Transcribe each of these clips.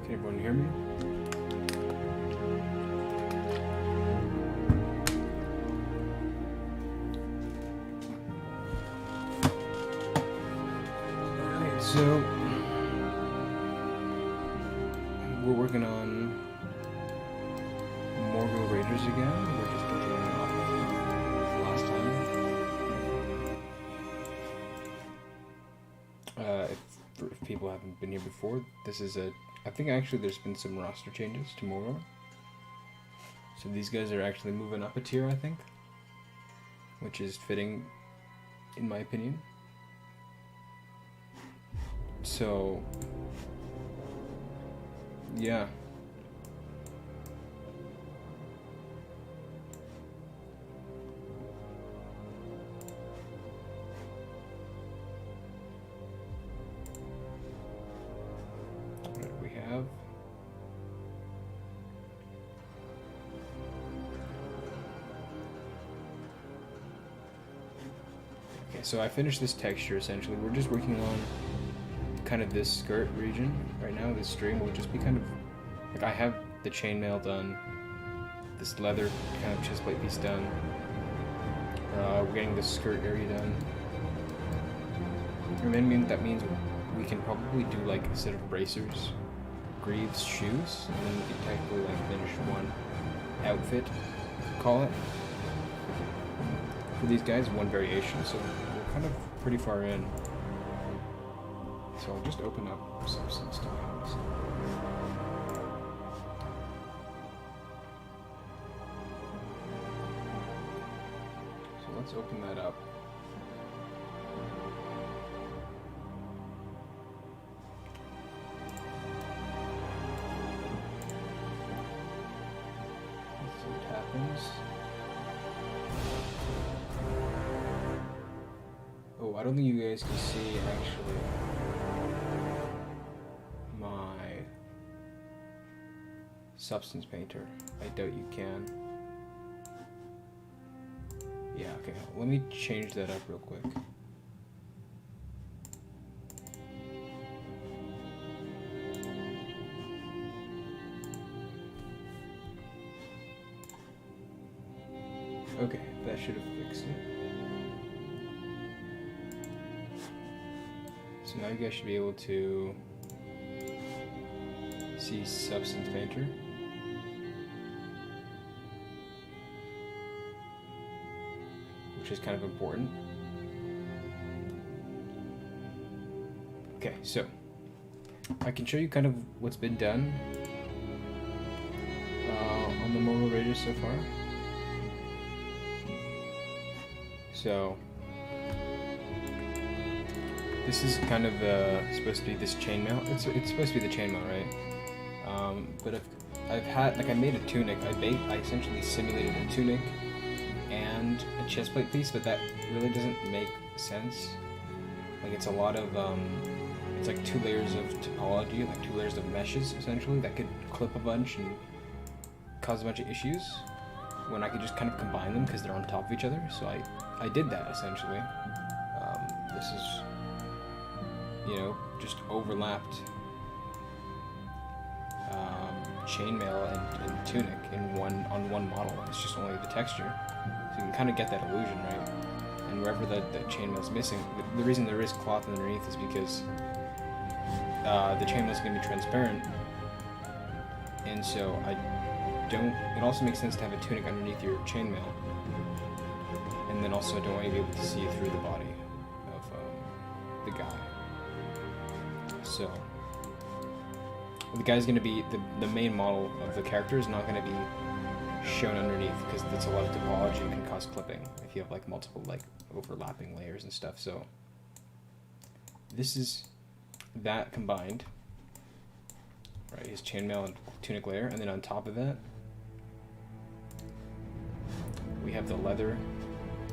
Can everyone hear me? Alright, so we're working on Morgul Raiders again. We're just continuing off of last time. If people haven't been here before, this is I think actually there's been some roster changes to Morgul. So these guys are actually moving up a tier, I think. Which is fitting, in my opinion. So, yeah. What do we have? Okay, so I finished this texture essentially. We're just working on kind of this skirt region right now. This string will just be kind of like, I have the chainmail done, this leather kind of chestplate piece done. We're getting this skirt area done. And then that means we can probably do like a set of bracers, greaves, shoes, and then we can technically like finish one outfit, call it. For these guys, one variation, so we're kind of pretty far in. So I'll just open up substance tiles. So let's open that up. Let's see what happens. Oh, I don't think you guys can see actually my substance painter. I doubt you can. Yeah, okay. Let me change that up real quick. Okay, that should have fixed it. So now you guys should be able to see substance painter. Which is kind of important. Okay, so I can show you kind of what's been done on the Morgul Raiders so far. So this is kind of supposed to be this chainmail. It's supposed to be the chainmail, right? But I made a tunic. I essentially simulated a tunic and a chestplate piece, but that really doesn't make sense. Like it's a lot of it's like 2 layers of topology, like 2 layers of meshes essentially that could clip a bunch and cause a bunch of issues when I could just kind of combine them because they're on top of each other. So I did that essentially. This is, you know, just overlapped chainmail and tunic on one model. It's just only the texture, so you can kind of get that illusion, right? And wherever the chainmail is missing, the reason there is cloth underneath is because the chainmail is going to be transparent, and so it also makes sense to have a tunic underneath your chainmail, and then also I don't want you to be able to see through the body of the guy. So the guy's going to be, the main model of the character is not going to be shown underneath because it's a lot of topology and can cause clipping if you have like multiple like overlapping layers and stuff. So this is that combined, right? His chainmail and tunic layer, and then on top of that we have the leather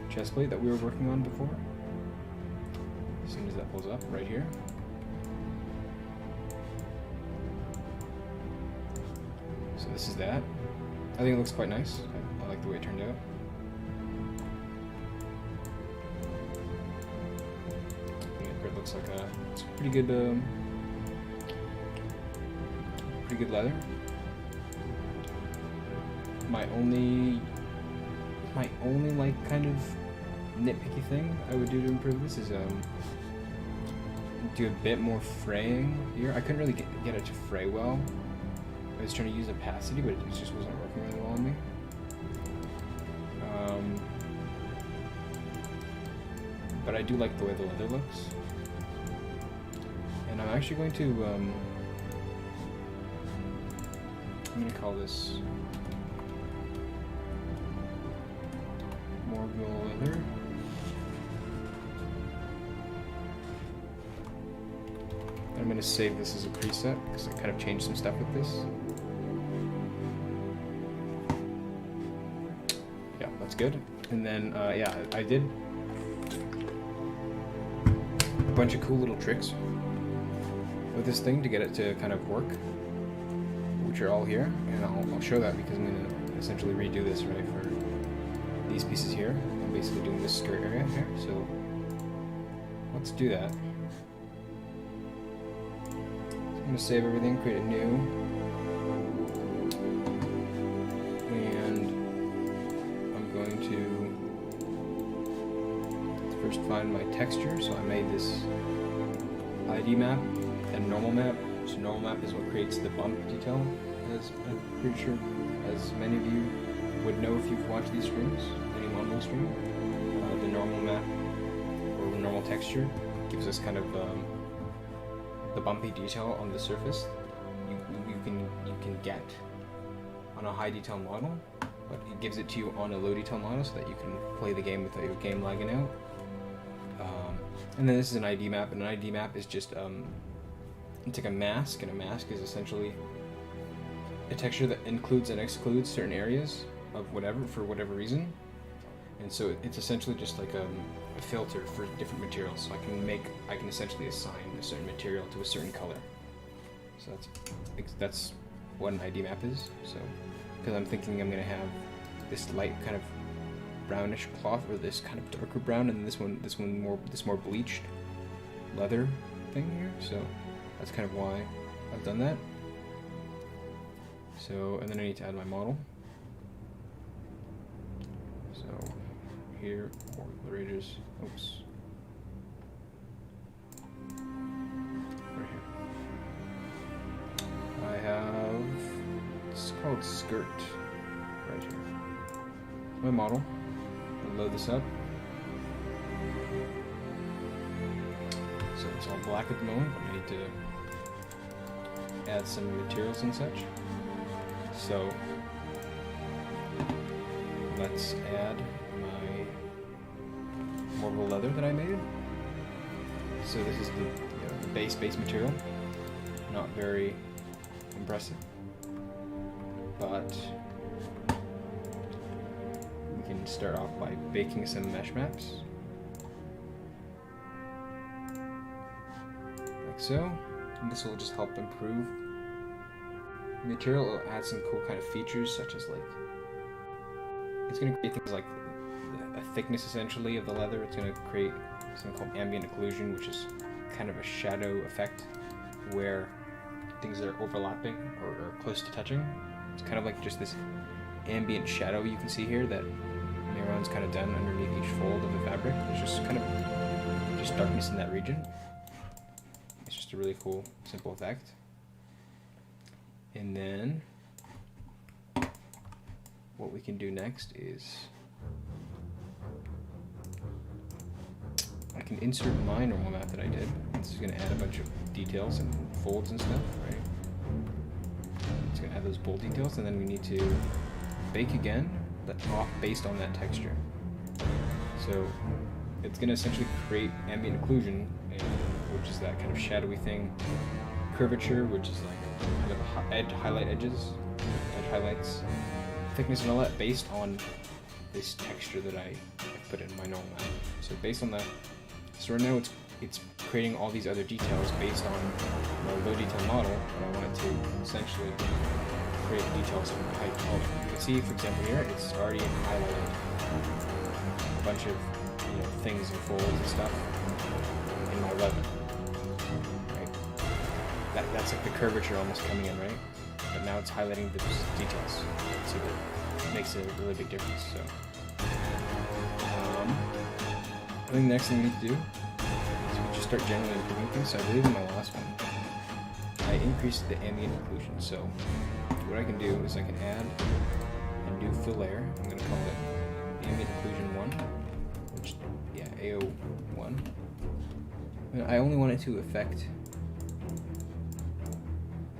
chestplate that we were working on before. As soon as that pulls up right here. So this is that. I think it looks quite nice. I like the way it turned out. I think it looks like it's a pretty pretty good leather. My only like kind of nitpicky thing I would do to improve this is do a bit more fraying here. I couldn't really get it to fray well. I was trying to use opacity, but it just wasn't working really well on me. But I do like the way the leather looks. And I'm actually going to, I'm going to call this Morgul leather. I'm going to save this as a preset because I kind of changed some stuff with this. Yeah, that's good. And then, yeah, I did a bunch of cool little tricks with this thing to get it to kind of work, which are all here. And I'll show that because I'm going to essentially redo this, right, for these pieces here. I'm basically doing this skirt area here. So let's do that. I'm going to save everything, create a new, and I'm going to first find my texture. So I made this ID map and normal map. So normal map is what creates the bump detail, as I'm pretty sure as many of you would know if you've watched these streams, any modeling stream. The normal map or the normal texture gives us kind of the bumpy detail on the surface you can get on a high detail model, but it gives it to you on a low detail model so that you can play the game without your game lagging out. And then this is an ID map, and an ID map is just it's like a mask, and a mask is essentially a texture that includes and excludes certain areas of whatever for whatever reason. And so it's essentially just like a filter for different materials. So I can essentially assign a certain material to a certain color. So that's what an ID map is. So because I'm thinking I'm gonna have this light kind of brownish cloth, or this kind of darker brown, and this more bleached leather thing here. So that's kind of why I've done that. So, and then I need to add my model. So here, Morgul Raiders, oops. Right here. I have, it's called skirt, right here. My model, I'll load this up. So it's all black at the moment, I need to add some materials and such. So let's add my Morgul leather that I made. So this is the base material. Not very impressive, but we can start off by baking some mesh maps, like so. And this will just help improve the material. It'll add some cool kind of features, such as like, it's going to create things like a thickness essentially of the leather. It's going to create something called ambient occlusion, which is kind of a shadow effect where things are overlapping or close to touching. It's kind of like just this ambient shadow you can see here that Mehron's kind of done underneath each fold of the fabric. There's just kind of just darkness in that region. It's just a really cool, simple effect. And then what we can do next is I can insert my normal map that I did. This is going to add a bunch of details and folds and stuff, right? It's going to add those bold details, and then we need to bake again, but off based on that texture. So it's going to essentially create ambient occlusion, which is that kind of shadowy thing, curvature, which is like kind of highlight edges, edge highlights, thickness and all that based on this texture that I put in my normal map. So based on that, so right now it's creating all these other details based on my low detail model, but I want it to essentially create details from high color. You can see, for example, here it's already highlighted a bunch of things and folds and stuff in my leather. Right? That's like the curvature almost coming in, right? but now it's highlighting the details. So it makes a really big difference. So I think the next thing we need to do is we just start generally improving things. So I believe in my last one, I increased the ambient occlusion. So what I can do is I can add a new fill layer. I'm going to call it ambient occlusion 1, which, yeah, AO1. And I only want it to affect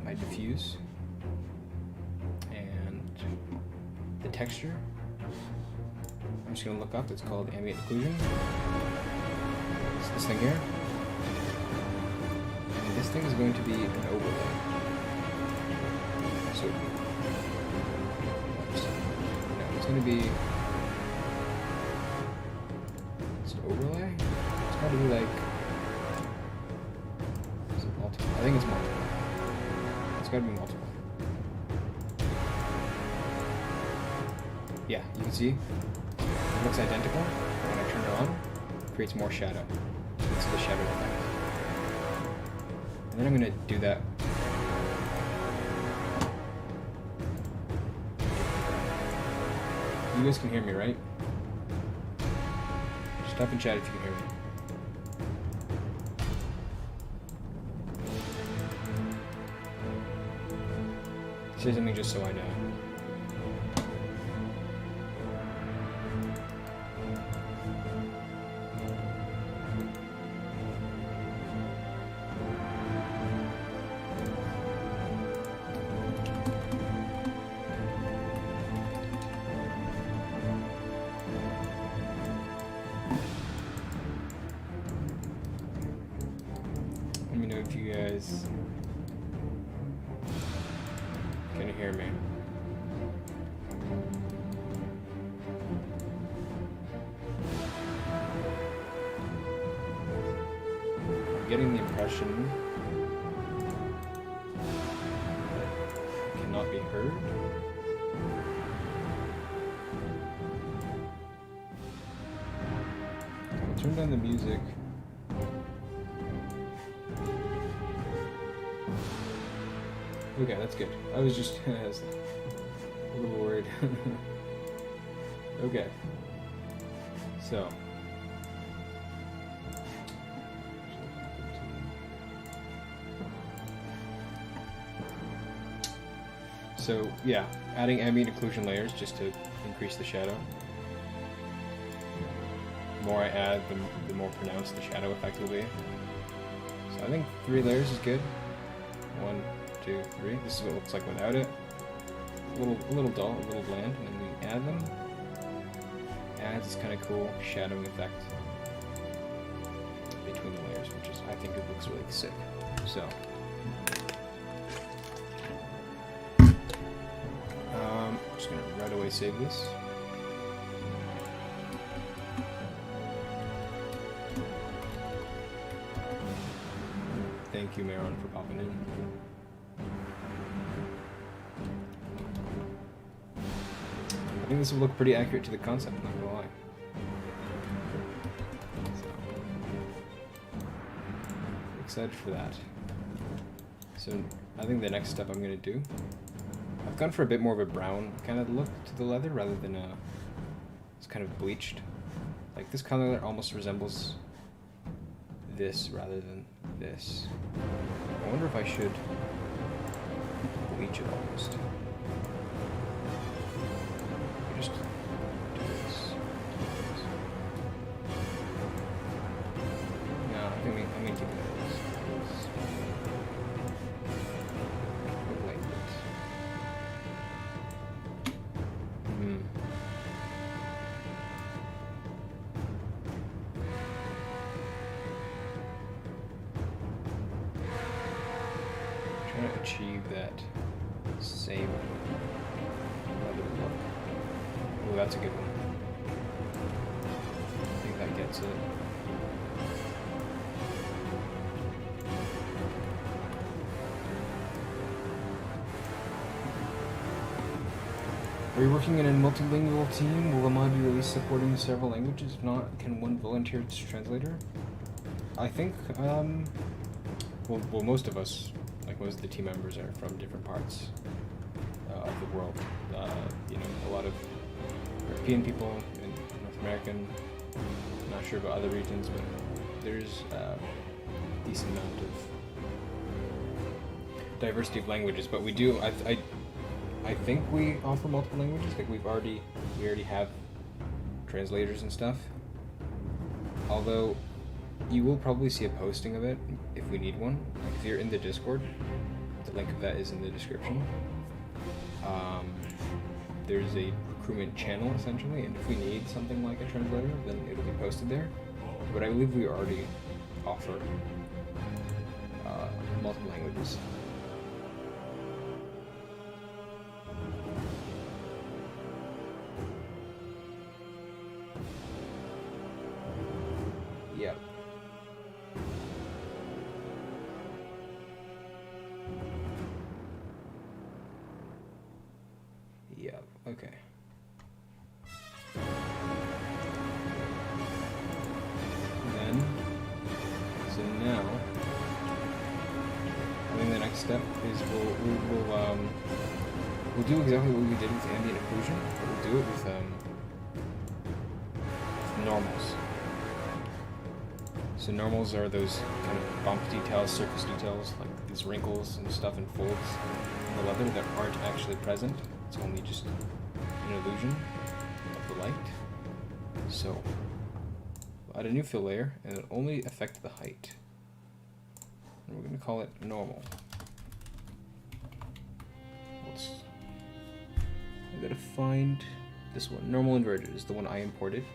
my diffuse and the texture. I'm just going to look up, it's called ambient occlusion. It's this thing here. And this thing is going to be an overlay. So, no, it's going to be just overlay. It's got to be like, is it multiple? I think it's multiple. It's got to be multiple. Yeah, you can see it looks identical. When I turn it on, it creates more shadow. It's the shadow effect. And then I'm going to do that. You guys can hear me, right? Just type in chat if you can hear me. Say something just so I know. Let me know if you guys can hear me. I'm getting the impression it cannot be heard. I'll turn down the music. Okay, that's good. I was just a little worried. Okay. So yeah, adding ambient occlusion layers just to increase the shadow. The more I add, the more pronounced the shadow effect will be. So I think 3 layers is good. 1, 2, 3. This is what it looks like without it. A little dull, a little bland, and then we add them. Adds this kind of cool shadowing effect between the layers, which is, I think it looks really sick. So, I'm just gonna right away save this. Thank you, Maron, for popping in. I think this will look pretty accurate to the concept, I'm not gonna lie. So, excited for that. So I think the next step I'm gonna do, I've gone for a bit more of a brown kind of look to the leather rather than it's kind of bleached. Like this color almost resembles this rather than this. I wonder if I should bleach it almost. Just do this. No, I'm gonna keep it as this. Like this. Trying to achieve that same leather look. Oh, that's a good one. I think that gets it. Are you working in a multilingual team? Will the mod be released supporting several languages? If not, can one volunteer as translator? I think, well, most of us, like most of the team members, are from different parts of the world. You know, a lot of European people and North American. I'm not sure about other regions, but there's a decent amount of diversity of languages. But we do. I think we offer multiple languages. Like we already have translators and stuff. Although you will probably see a posting of it if we need one. Like if you're in the Discord, the link of that is in the description. There's a recruitment channel essentially, and if we need something like a translator, then it'll be posted there. But I believe we already offer multiple languages. Yep. Yep, okay. Then, so now, I think the next step is we'll do exactly what we did with ambient occlusion, but we'll do it with normals. So normals are those kind of bump details, surface details, like these wrinkles and stuff and folds in the leather that aren't actually present. It's only just an illusion of the light. So we'll add a new fill layer, and it'll only affect the height. And we're going to call it normal. I gotta find this one. Normal inverted is the one I imported.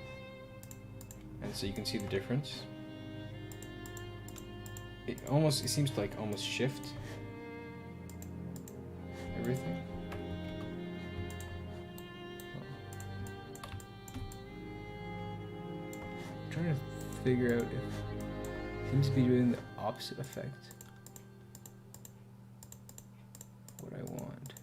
And so you can see the difference. It seems to like almost shift everything. I'm trying to figure out if it seems to be doing the opposite effect. What I want.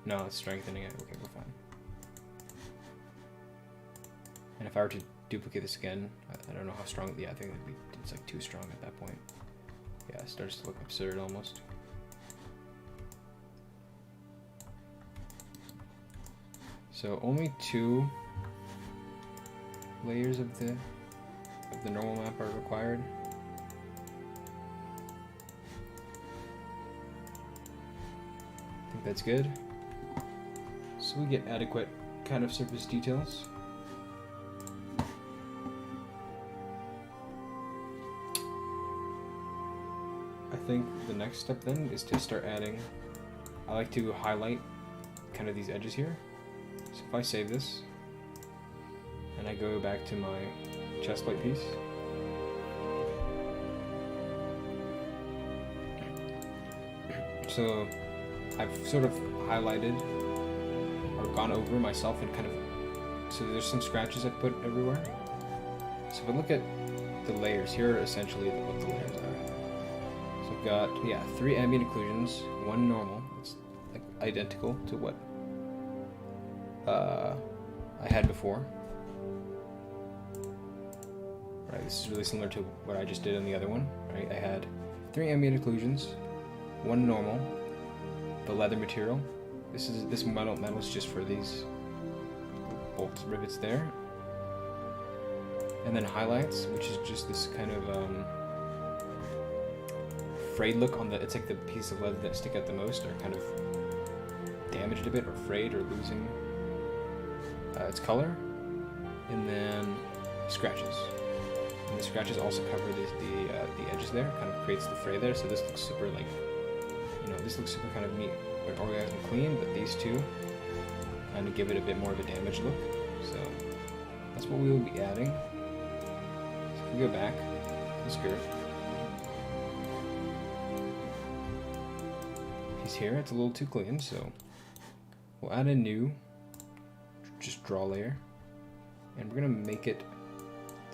No, it's strengthening it. Okay, we're fine. And if I were to duplicate this again, I don't know how strong. Yeah, I think it's like too strong at that point. Yeah, it starts to look absurd almost. So only 2 layers of the normal map are required. I think that's good. So we get adequate kind of surface details. I think the next step then is to start adding, I like to highlight kind of these edges here. So if I save this, and I go back to my chestplate piece, so I've sort of highlighted or gone over myself and kind of, so there's some scratches I've put everywhere. So if I look at the layers, here are essentially what the layers are. So I've got, 3 ambient occlusions, 1 normal. It's like identical to what I had before. Right, this is really similar to what I just did on the other one. Right, I had 3 ambient occlusions, 1 normal, the leather material. This metal is just for these bolts, rivets there. And then highlights, which is just this kind of frayed look on the, it's like the piece of leather that stick out the most are kind of damaged a bit or frayed or losing its color. And then scratches. And the scratches also cover the edges there, kind of creates the fray there. So this looks super like, this looks super kind of neat, like organized and clean, but these two kind of give it a bit more of a damaged look. So that's what we will be adding. So if we go back to the skirt piece here, it's a little too clean, so we'll add a new just draw layer, and we're gonna make it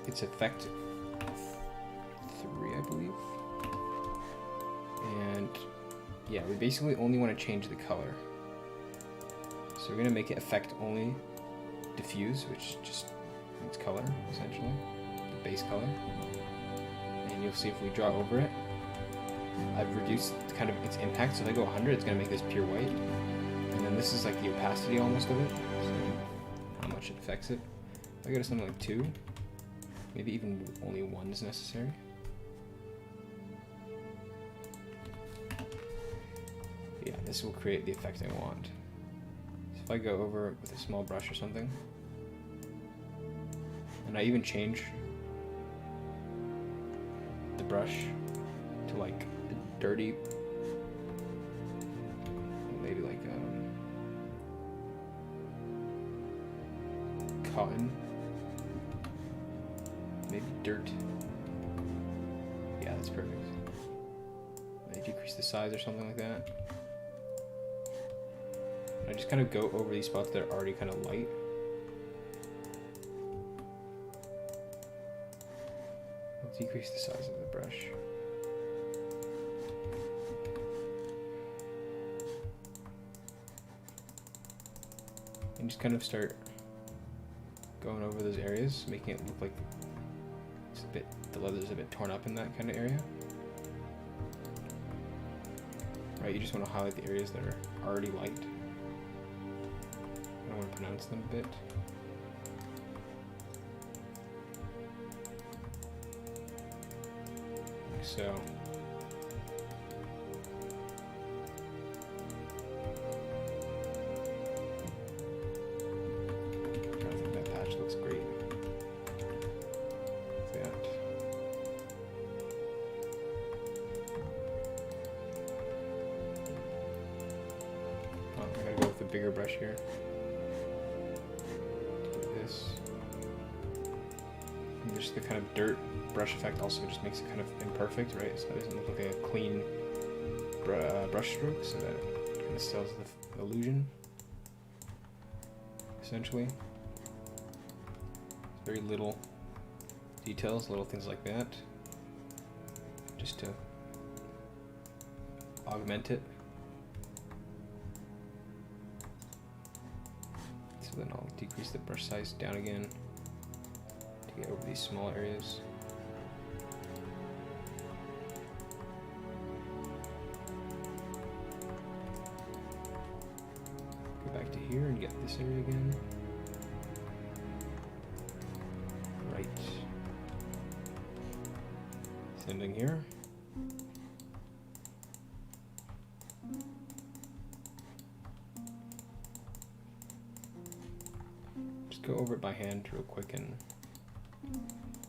its effect 3, I believe. And yeah, we basically only want to change the color. So we're going to make it effect only diffuse, which just means color, essentially. base color. And you'll see if we draw over it, I've reduced kind of its impact. So if I go 100, it's going to make this pure white. And then this is like the opacity almost of it, so how much it affects it. If I go to something like 2, maybe even only 1 is necessary. Yeah, this will create the effect I want. So if I go over with a small brush or something, and I even change the brush to like a dirty, maybe like cotton, maybe dirt. Yeah, that's perfect. I decrease the size or something like that. I just kind of go over these spots that are already kind of light. I'll decrease the size of the brush. And just kind of start going over those areas, making it look like it's a bit, the leather's a bit torn up in that kind of area. Right, you just want to highlight the areas that are already light. I want to pronounce them a bit. Like so. I think that patch looks great. Like that. Oh, I gotta go with the bigger brush here. And just the kind of dirt brush effect also just makes it kind of imperfect, right? So it doesn't look like a clean brush stroke, so that it kind of sells the illusion, essentially. Very little details, little things like that, just to augment it. So then I'll decrease the brush size down again to get over these small areas. Go back to here and get this area again. Right. Same thing here. Go over it by hand real quick and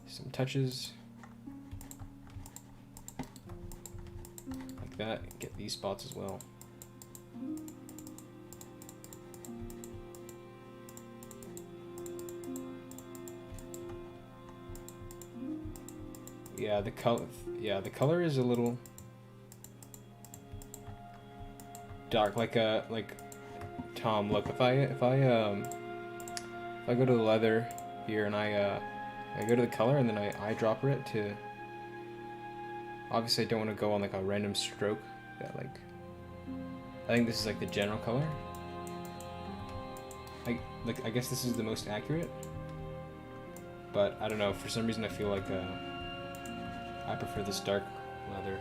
some touches like that. Get these spots as well. Yeah, the color. Yeah, the color is a little dark. Like Tom. Look, if I go to the leather here and I go to the color and then I eyedropper it to, obviously I don't want to go on like a random stroke that like, I think this is like the general color. I guess this is the most accurate, but I don't know, for some reason I feel like I prefer this dark leather.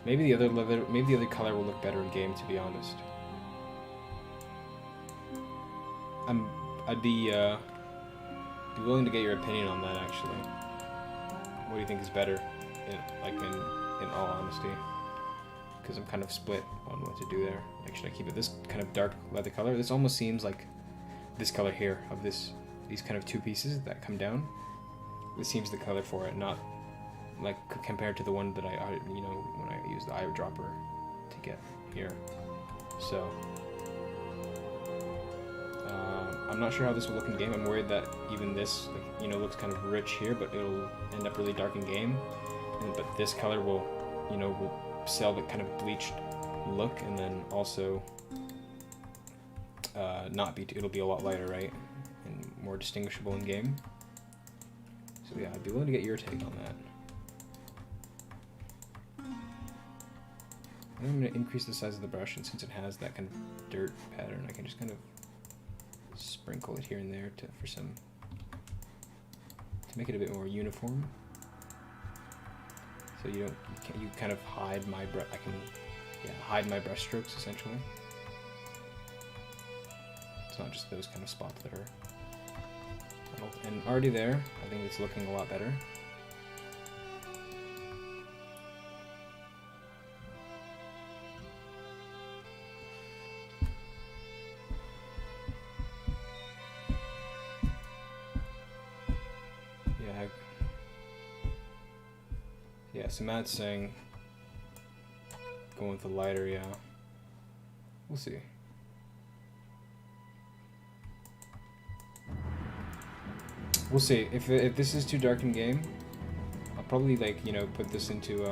Maybe the other color will look better in game, to be honest. I'd be willing to get your opinion on that, actually. What do you think is better, in all honesty? Because I'm kind of split on what to do there. Like, should I keep it this kind of dark leather color? This almost seems like this color here of these kind of two pieces that come down. This seems the color for it, not like compared to the one that I when I use the eyedropper to get here. So. I'm not sure how this will look in game. I'm worried that even this, looks kind of rich here, but it'll end up really dark in game. But this color will sell the kind of bleached look, and then also it'll be a lot lighter, right, and more distinguishable in game. So yeah, I'd be willing to get your take on that. And I'm going to increase the size of the brush, and since it has that kind of dirt pattern, I can just kind of sprinkle it here and there to make it a bit more uniform. So you kind of hide my hide my brush strokes essentially. It's not just those kind of spots that are. And already there, I think it's looking a lot better. Yeah, so Matt's saying going with the lighter, yeah. We'll see. We'll see. If this is too dark in game, I'll probably put this into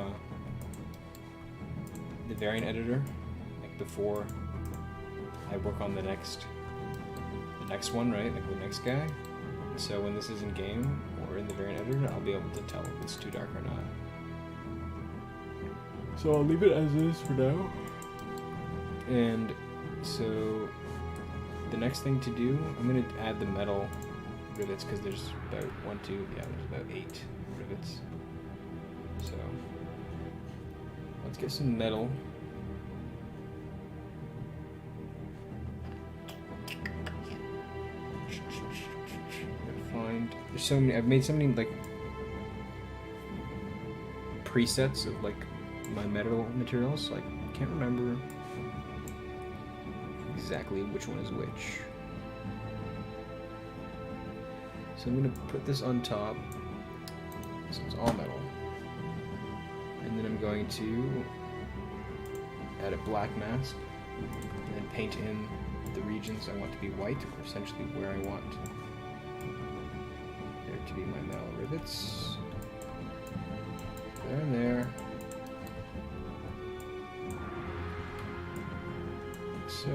the variant editor before I work on the next one, right? Like the next guy. So when this is in game or in the variant editor, I'll be able to tell if it's too dark or not. So I'll leave it as is for now. And so the next thing to do, I'm going to add the metal rivets because there's about there's about 8 rivets. So let's get some metal. There's so many. I've made so many presets of my metal materials, so I can't remember exactly which one is which. So I'm gonna put this on top, so it's all metal, and then I'm going to add a black mask, and then paint in the regions I want to be white, or essentially where I want there to be my metal rivets. There and there. So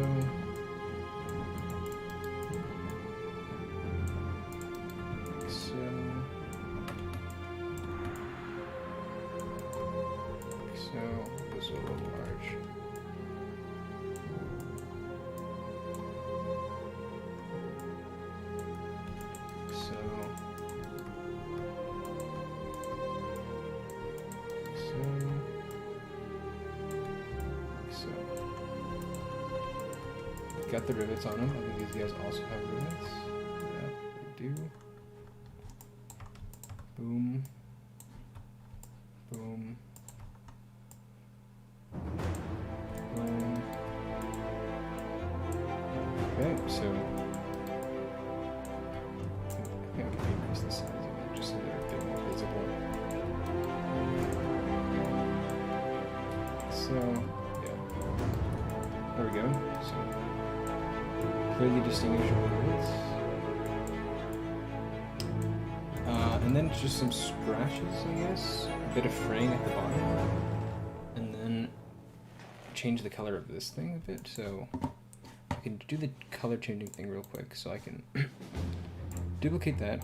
this is a little large. Got the rivets on them. I think these guys also have rivets. Yeah, they do. Boom. Boom. Boom. Okay, so I think I can increase the size of it just so they're a bit more visible. So, yeah. There we go. So, clearly distinguishable rivets. And then just some scratches, I guess. A bit of fraying at the bottom. And then change the color of this thing a bit. So I can do the color changing thing real quick. So I can duplicate that.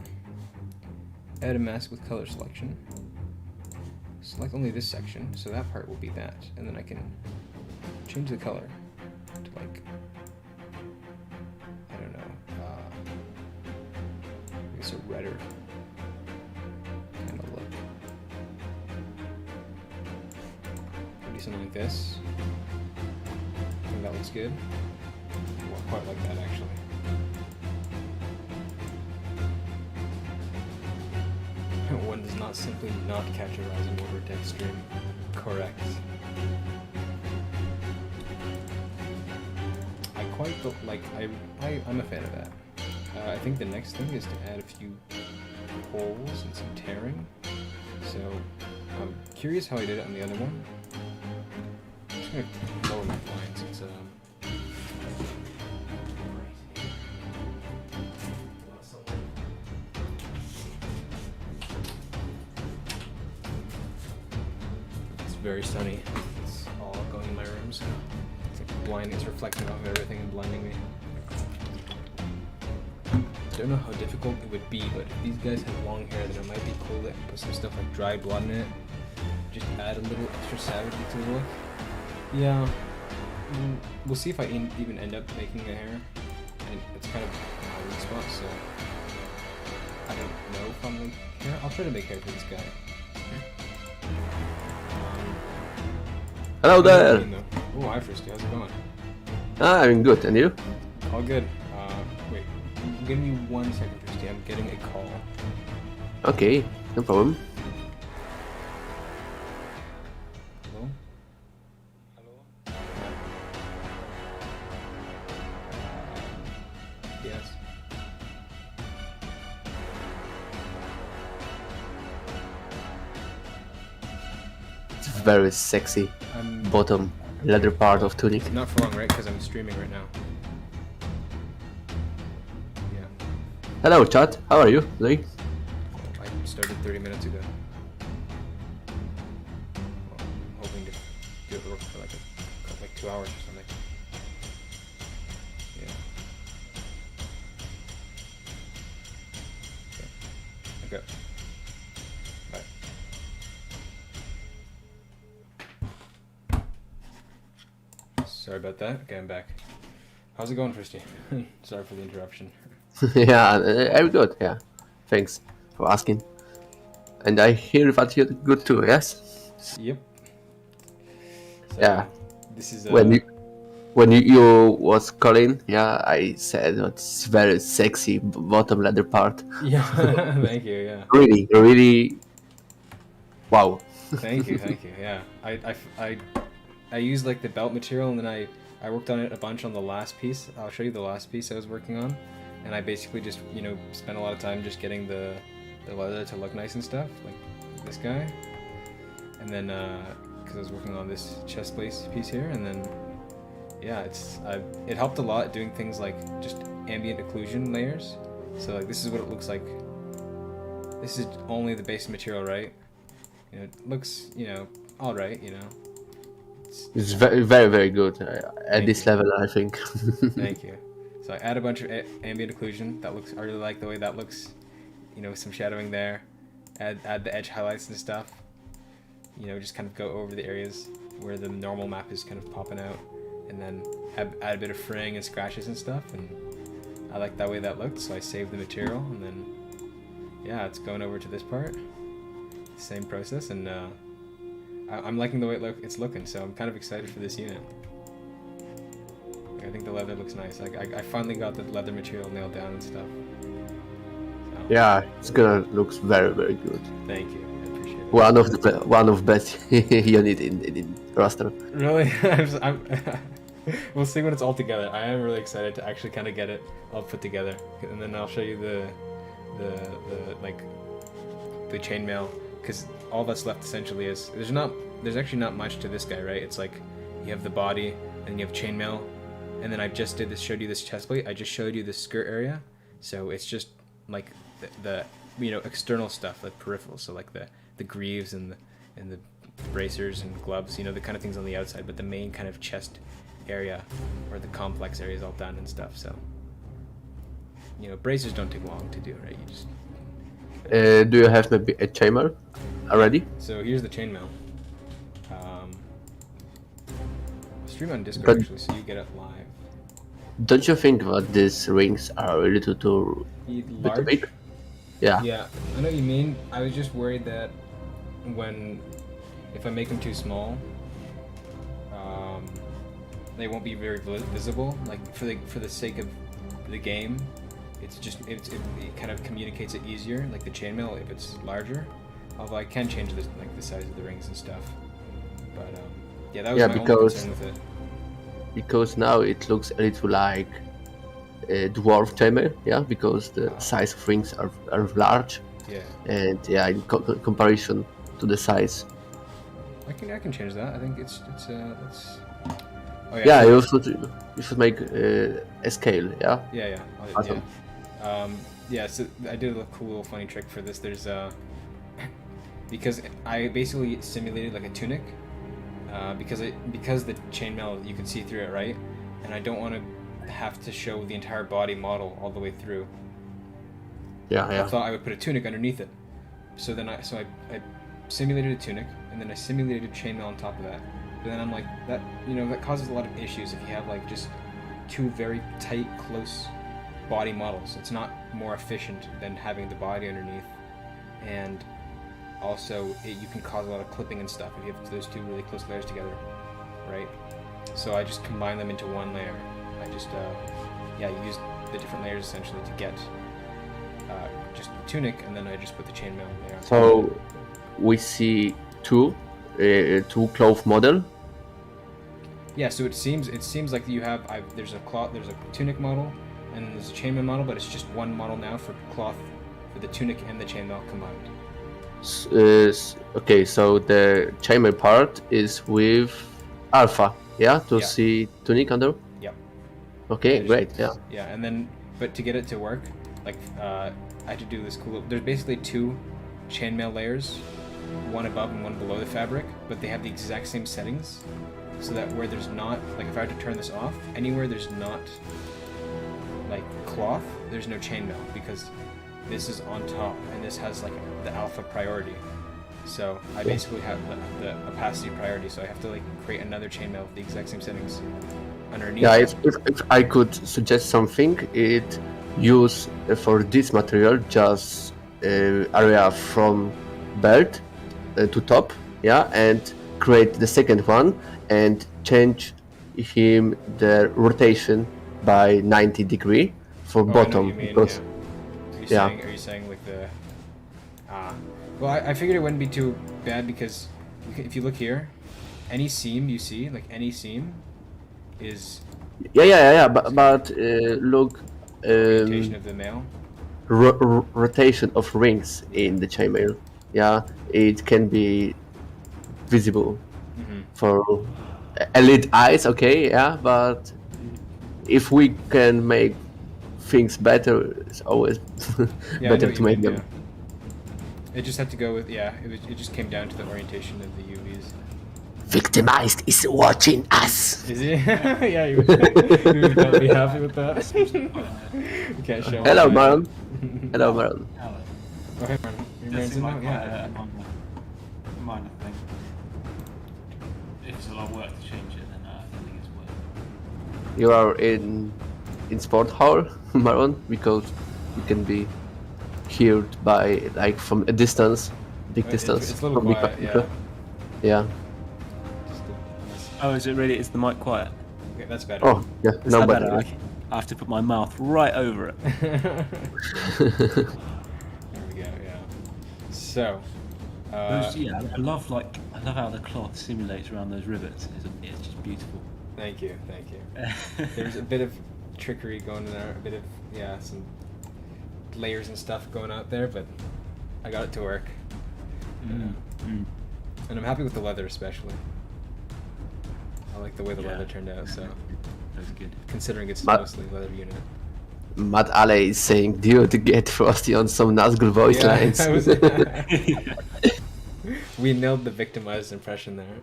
Add a mask with color selection. Select only this section. So that part will be that. And then I can change the color to a redder kind of look. Maybe something like this. I think that looks good. Well, quite like that actually. One does not simply not catch a Rise of Mordor text stream. Correct. I quite I'm a fan of that. I think the next thing is to add a few holes and some tearing. So I'm curious how I did it on the other one. I'm just gonna lower my blinds. It's very sunny. It's all going in my room, so it's like the blind is reflecting off everything and blinding me. I don't know how difficult it would be, but if these guys have long hair, then it might be cool to put some stuff like dry blood in it. Just add a little extra savagery to the look. Yeah, we'll see if I even end up making a hair it's kind of my weak spot, so I don't know if I'm like here. I'll try to make hair for this guy. Hello there! Oh, hi Fristy, how's it going? I'm good, and you? All good. Wait, give me 1 second, Fristy. I'm getting a call. Okay, no problem. Hello? Hello? Yes. It's very sexy. Bottom leather part of tunic. Not for long, right? Because I'm streaming right now. Yeah. Hello chat, how are you today? I started 30 minutes ago. Well, I'm hoping to do it for like 2 hours or something. Yeah. Okay. Okay. Bye. Sorry about that. Okay, I'm back. How's it going, Fristy? Sorry for the interruption. Yeah, I'm good, yeah. Thanks for asking. And I hear that you're good too, yes? Yep. So, Yeah. This is when you was calling, yeah, I said it's very sexy bottom leather part. Yeah. Thank you. Yeah. Really, really. Wow. Thank you. Yeah. I used like the belt material, and then I worked on it a bunch on the last piece. I'll show you the last piece I was working on, and I basically just spent a lot of time just getting the leather to look nice and stuff, like this guy, and then because I was working on this chest piece here, and then yeah, it helped a lot doing things like just ambient occlusion layers. So like this is what it looks like. This is only the base material, right? It looks all right, It's very, very, very good at this level, I think. Thank you. So I add a bunch of ambient occlusion. I really like the way that looks. Some shadowing there. Add the edge highlights and stuff. Just kind of go over the areas where the normal map is kind of popping out, and then add a bit of fraying and scratches and stuff. And I like that way that looked, so I saved the material, and then yeah, it's going over to this part. Same process, and I'm liking the way it's looking, so I'm kind of excited for this unit. I think the leather looks nice. I finally got the leather material nailed down and stuff. So. Yeah, it's gonna look very, very good. Thank you, I appreciate it. One of best unit in roster. Really? We'll see when it's all together. I am really excited to actually kind of get it all put together, and then I'll show you the chainmail, because all that's left essentially is there's actually not much to this guy, right? It's like you have the body and you have chainmail, and then I just showed you this chest plate. I just showed you the skirt area, so it's just like the external stuff, like peripheral, so like the greaves and the bracers and gloves, the kind of things on the outside, but the main kind of chest area or the complex area is all done and stuff. So bracers don't take long to do, right? You just do you have maybe a chainmail already? So here's the chainmail. Stream on Discord actually, so you get it live. Don't you think that these rings are a little too big? Yeah. Yeah, I know what you mean. I was just worried that if I make them too small, they won't be very visible. Like for the sake of the game, it kind of communicates it easier, like the chainmail if it's larger. Although I can change the size of the rings and stuff. But yeah, that was my only concern with it. Because now it looks a little like a dwarf chainmail, yeah, because the size of rings are large. Yeah. And yeah, in comparison to the size. I can change that. I think it's. Oh, yeah. Yeah, you should make a scale, yeah. Yeah. Awesome. Yeah. So I did a cool little funny trick for this. There's because I basically simulated like a tunic, because the chainmail you can see through it, right? And I don't want to have to show the entire body model all the way through. Yeah. I thought I would put a tunic underneath it. So then I simulated a tunic, and then I simulated a chainmail on top of that. But then I'm like, that causes a lot of issues if you have like just two very tight, close body models. It's not more efficient than having the body underneath, and also you can cause a lot of clipping and stuff if you have those two really close layers together, right? So I just combine them into one layer. I just use the different layers essentially to get just the tunic, and then I just put the chainmail layer on top. So we see two cloth model. Yeah, so it seems like you have there's a tunic model, and there's a chainmail model, but it's just one model now for cloth, for the tunic and the chainmail combined. Okay, so the chainmail part is with alpha, yeah, to see tunic under. Yep. Okay, great. Yeah. Yeah, and then but to get it to work, like I had to do this cool. There's basically two chainmail layers, one above and one below the fabric, but they have the exact same settings, so that where there's not, like if I were to turn this off, anywhere there's not like cloth, there's no chainmail, because this is on top and this has like the alpha priority. So I basically have the opacity priority, so I have to like create another chainmail with the exact same settings underneath. Yeah, if I could suggest something, it use for this material just area from belt to top, yeah, and create the second one and change him the rotation by 90 degree for bottom, because Are you saying like the well, I figured it wouldn't be too bad, because if you look here, any seam you see, like any seam is but look, rotation of the mail, rotation of rings in the chainmail, yeah, it can be visible for elite eyes, okay, yeah, but if we can make things better, it's always better to make them. Yeah. It just had to go with it just came down to the orientation of the UVs. Victimized is watching us. Is he? Yeah, you would not be happy with that. Okay, show. Hello, Maron. Hello, Maron. Hello. Oh, hey, Maron. Does seem like quite a minor thing. If it's a lot of work to change it, then I think it's worth it. You are in sport hall, Maron, because you can be heard by like from a distance, big distance. It's a little from quiet, yeah. Oh, is it really? Is the mic quiet? Okay, that's better. Oh, yeah. Is No, that but better? I have to put my mouth right over it. There we go. Yeah. So. I love how the cloth simulates around those rivets. It's just beautiful. Thank you. There's a bit of trickery going in there, a bit of some layers and stuff going out there, but I got it to work. And I'm happy with the leather, especially. I like the way the leather turned out, so That's good. considering it's mostly leather unit. Matt Ale is saying, dude, get Frosty on some Nazgul voice lines. We nailed the victimized impression there.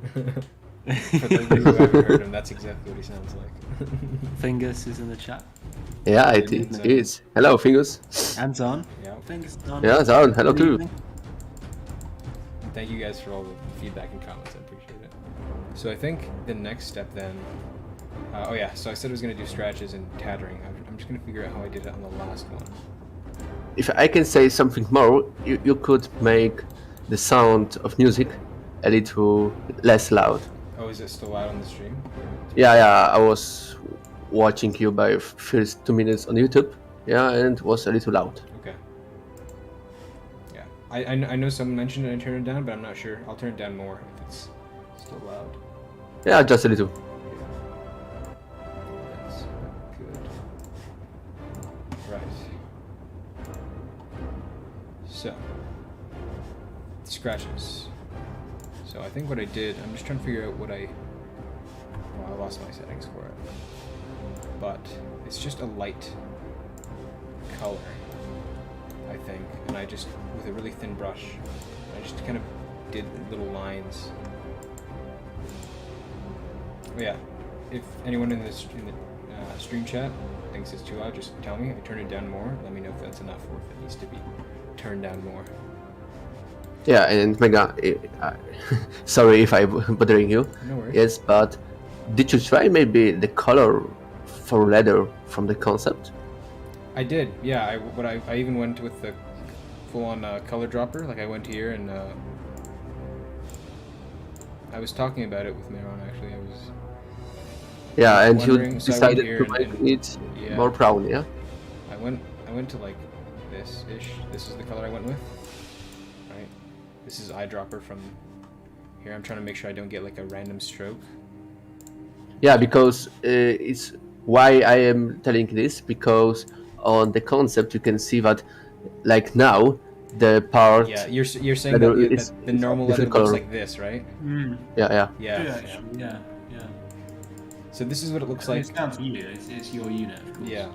For those of you who haven't heard him, that's exactly what he sounds like. Fingers is in the chat. Yeah, it is. Hello, Fingers. Hands on. Yeah. Fingers on. Yeah, Zaron, hello Good too. evening. Thank you guys for all the feedback and comments. I appreciate it. So I think the next step then. So I said I was going to do scratches and tattering. I'm just going to figure out how I did it on the last one. If I can say something more, you could make the sound of music a little less loud. Oh, is it still loud on the stream? Yeah, I was watching you by first 2 minutes on YouTube, and it was a little loud. Okay. Yeah, I know someone mentioned it and turned it down, but I'm not sure. I'll turn it down more if it's still loud. Yeah, just a little. That's good. Right. So, scratches. So I think what I did, I'm just trying to figure out what I lost my settings for it. But it's just a light color, I think. And I just, with a really thin brush, I just kind of did little lines. But yeah, if anyone in the stream chat thinks it's too loud, just tell me. If I turn it down more, let me know if that's enough or if it needs to be turned down more. Yeah, and Mega, sorry if I'm bothering you. No worries. Yes, but did you try maybe the color for leather from the concept? I did, yeah. I even went with the full-on color dropper. Like I went here and I was talking about it with Meron actually. I was. Yeah, and you wondering, so I went decided here to make and- it yeah. more brown, yeah? I went to like this ish. This is the color I went with. Right. This is eyedropper from here. I'm trying to make sure I don't get like a random stroke. Yeah, because it's why I am telling this, because on the concept you can see that, like now, the part. Yeah, you're saying leather that, is- that the is normal different leather looks color. like this, right? Yeah. Yeah. Actually, yeah. So this is what it looks I mean, like. it's down to you. It's your unit, of course. Yeah.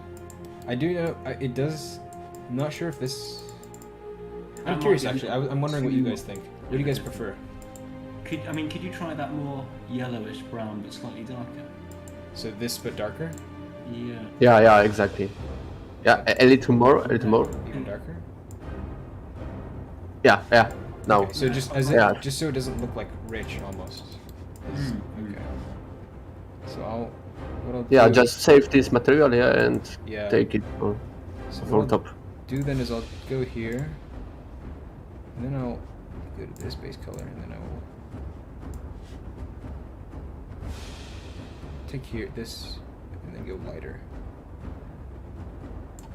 I do know it does. I'm not sure if this. That I'm curious might be actually. I'm wondering what you too- guys think. What do you guys prefer? Could you try that more yellowish brown but slightly darker? So this but darker, Yeah. Yeah, exactly. Yeah, a little more, even darker. Yeah. Now, Okay, so just as Yeah. just so it doesn't look like rich almost. Is- Mm. Okay. So what I'll yeah, do, just save this material, yeah, and yeah. take it for So for what I'll top. do then is I'll go here, and then I'll go to this base color, and then I will take here this, and then go lighter.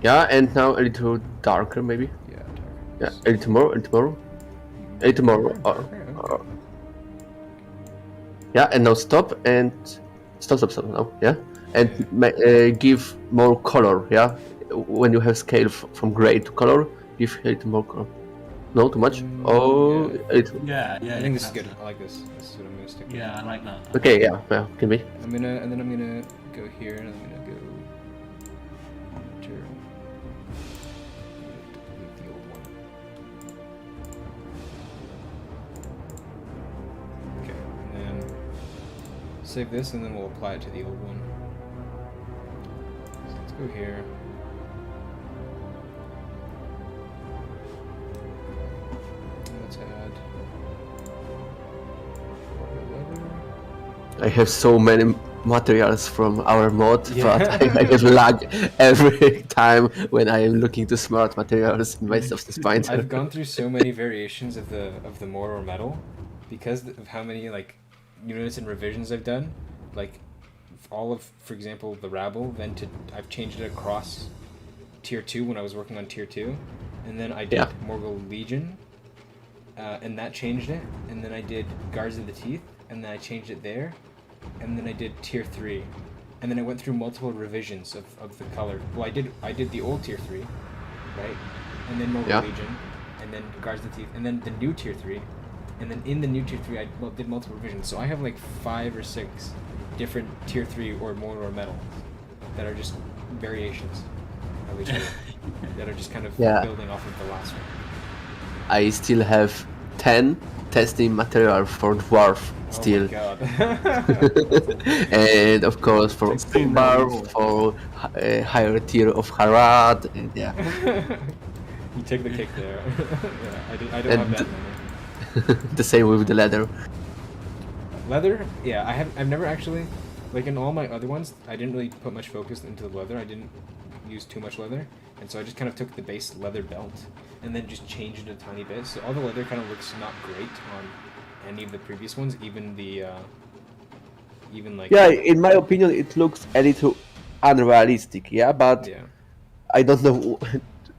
Yeah, and now a little darker, maybe. Yeah, darker. Yeah, a little more, a little more. Okay. Yeah, and now stop and stop now. Yeah, and give more color. Yeah, when you have scale from gray to color, give a little more color. No, too much. Oh, yeah. a little. Yeah. I think this is good. I like this. This is what I'm gonna stick with. Yeah, I like that. Okay, yeah, can be. And then I'm gonna go here, and I'm gonna go material. Delete the old one. Okay, and then save this, and then we'll apply it to the old one. So let's go here. Let's add leather. I have so many materials from our mod, Yeah. but I get lag every time when I am looking to smart materials in my substance binder. I've gone through so many variations of the Mordor metal because of how many like units and revisions I've done. Like all of, for example, the rabble. Then I've changed it across tier 2 when I was working on tier 2, and then I did Yeah. Morgul Legion, and that changed it. And then I did Guards of the Teeth, and then I changed it there, and then I did tier 3, and then I went through multiple revisions of the color. Well, I did the old tier 3, right, and then Morgul Yeah. Legion, and then Guards of the Teeth, and then the new tier 3, and then in the new tier 3 I did multiple revisions. So I have like 5 or 6 different tier 3 or Mordor metals that are just variations of each other that are just kind of Yeah. building off of the last one. I still have 10 testing material for dwarf still. Oh my god. And of course for Extreme bar, level. for higher tier of Harad, and yeah. You take the kick there. Yeah, I don't And have that many. The same with the leather. Leather, yeah, I've never actually, like in all my other ones, I didn't really put much focus into the leather. I didn't use too much leather, and so I just kind of took the base leather belt and then just changed it a tiny bit. So all the leather kind of looks not great on any of the previous ones, even the even like Yeah, in my opinion, it looks a little unrealistic. Yeah, but yeah. I don't know.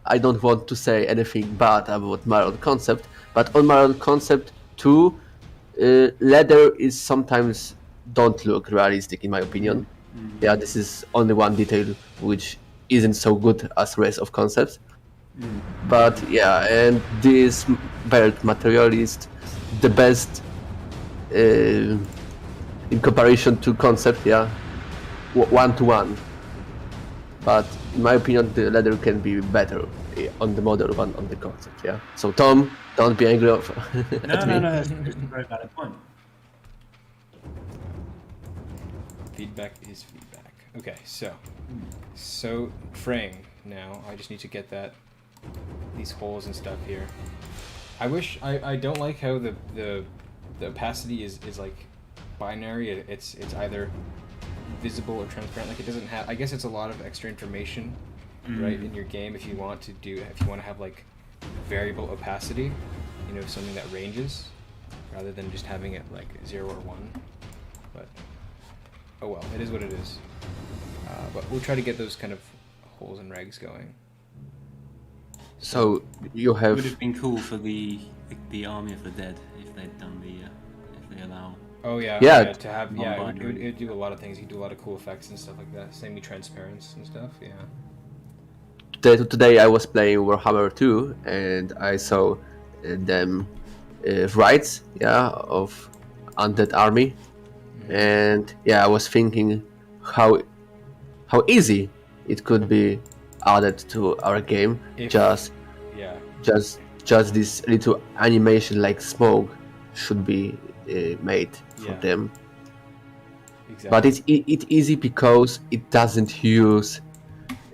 I don't want to say anything bad about Maron concept, but on Maron concept too, leather is sometimes don't look realistic in my opinion. Yeah, this is only one detail which isn't so good as rest of concepts. But yeah, and this belt material is the best in comparison to concept. Yeah, 1-to-1. But in my opinion, the leather can be better on the model than on the concept. Yeah. So Tom, don't be angry at me. No, that's a very valid point. Feedback is feedback. Okay, so fraying now. I just need to get these holes and stuff here. I wish I don't like how the opacity is like binary. It's either visible or transparent. Like it doesn't have. I guess it's a lot of extra information right, in your game if you want to have like variable opacity, you know, something that ranges, rather than just having it like 0 or 1. But oh well, it is what it is. But we'll try to get those kind of holes and regs going. So you It have would have been cool for the Army of the Dead if they'd done if they allow. Oh yeah, Yeah. to have Non-binary. it would do a lot of things. You do a lot of cool effects and stuff like that. Semi-transparent and stuff. Yeah. today I was playing Warhammer 2 and I saw them rights, of undead army, and I was thinking how easy it could be added to our game. Just this little animation like smoke should be made for them. Exactly. But it's easy because it doesn't use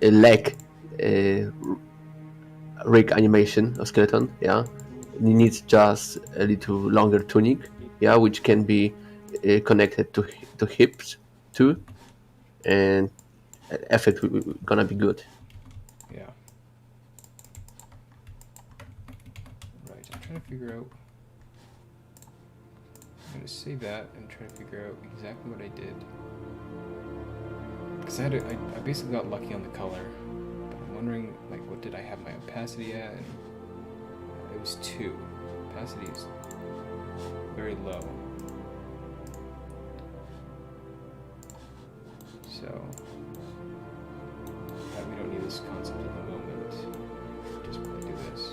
a leg rig animation of skeleton. It needs just a little longer tunic, which can be connected to hips too, and effect gonna be good. Yeah. Right, I'm trying to figure out. I'm gonna save that and try to figure out exactly what I did. Because I basically got lucky on the color, but I'm wondering, like, what did I have my opacity at? And it was 2. Opacity is very low. So we don't need this concept at the moment. Just probably do this.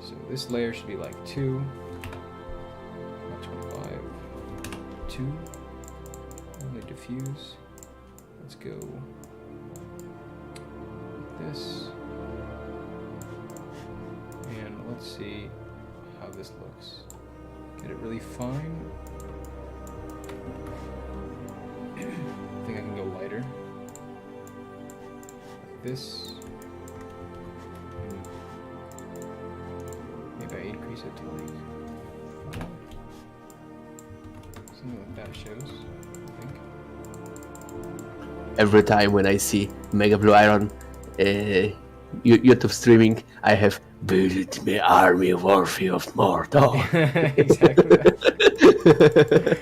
So this layer should be like 2, not 25, 2. Only diffuse. Let's go like this, and let's see how this looks. Get it really fine. I think I can go lighter. Like this. Maybe I increase it to like 4. Something like that shows, I think. Every time when I see Megablueiron YouTube streaming, I have built my army worthy of Mordor. Exactly.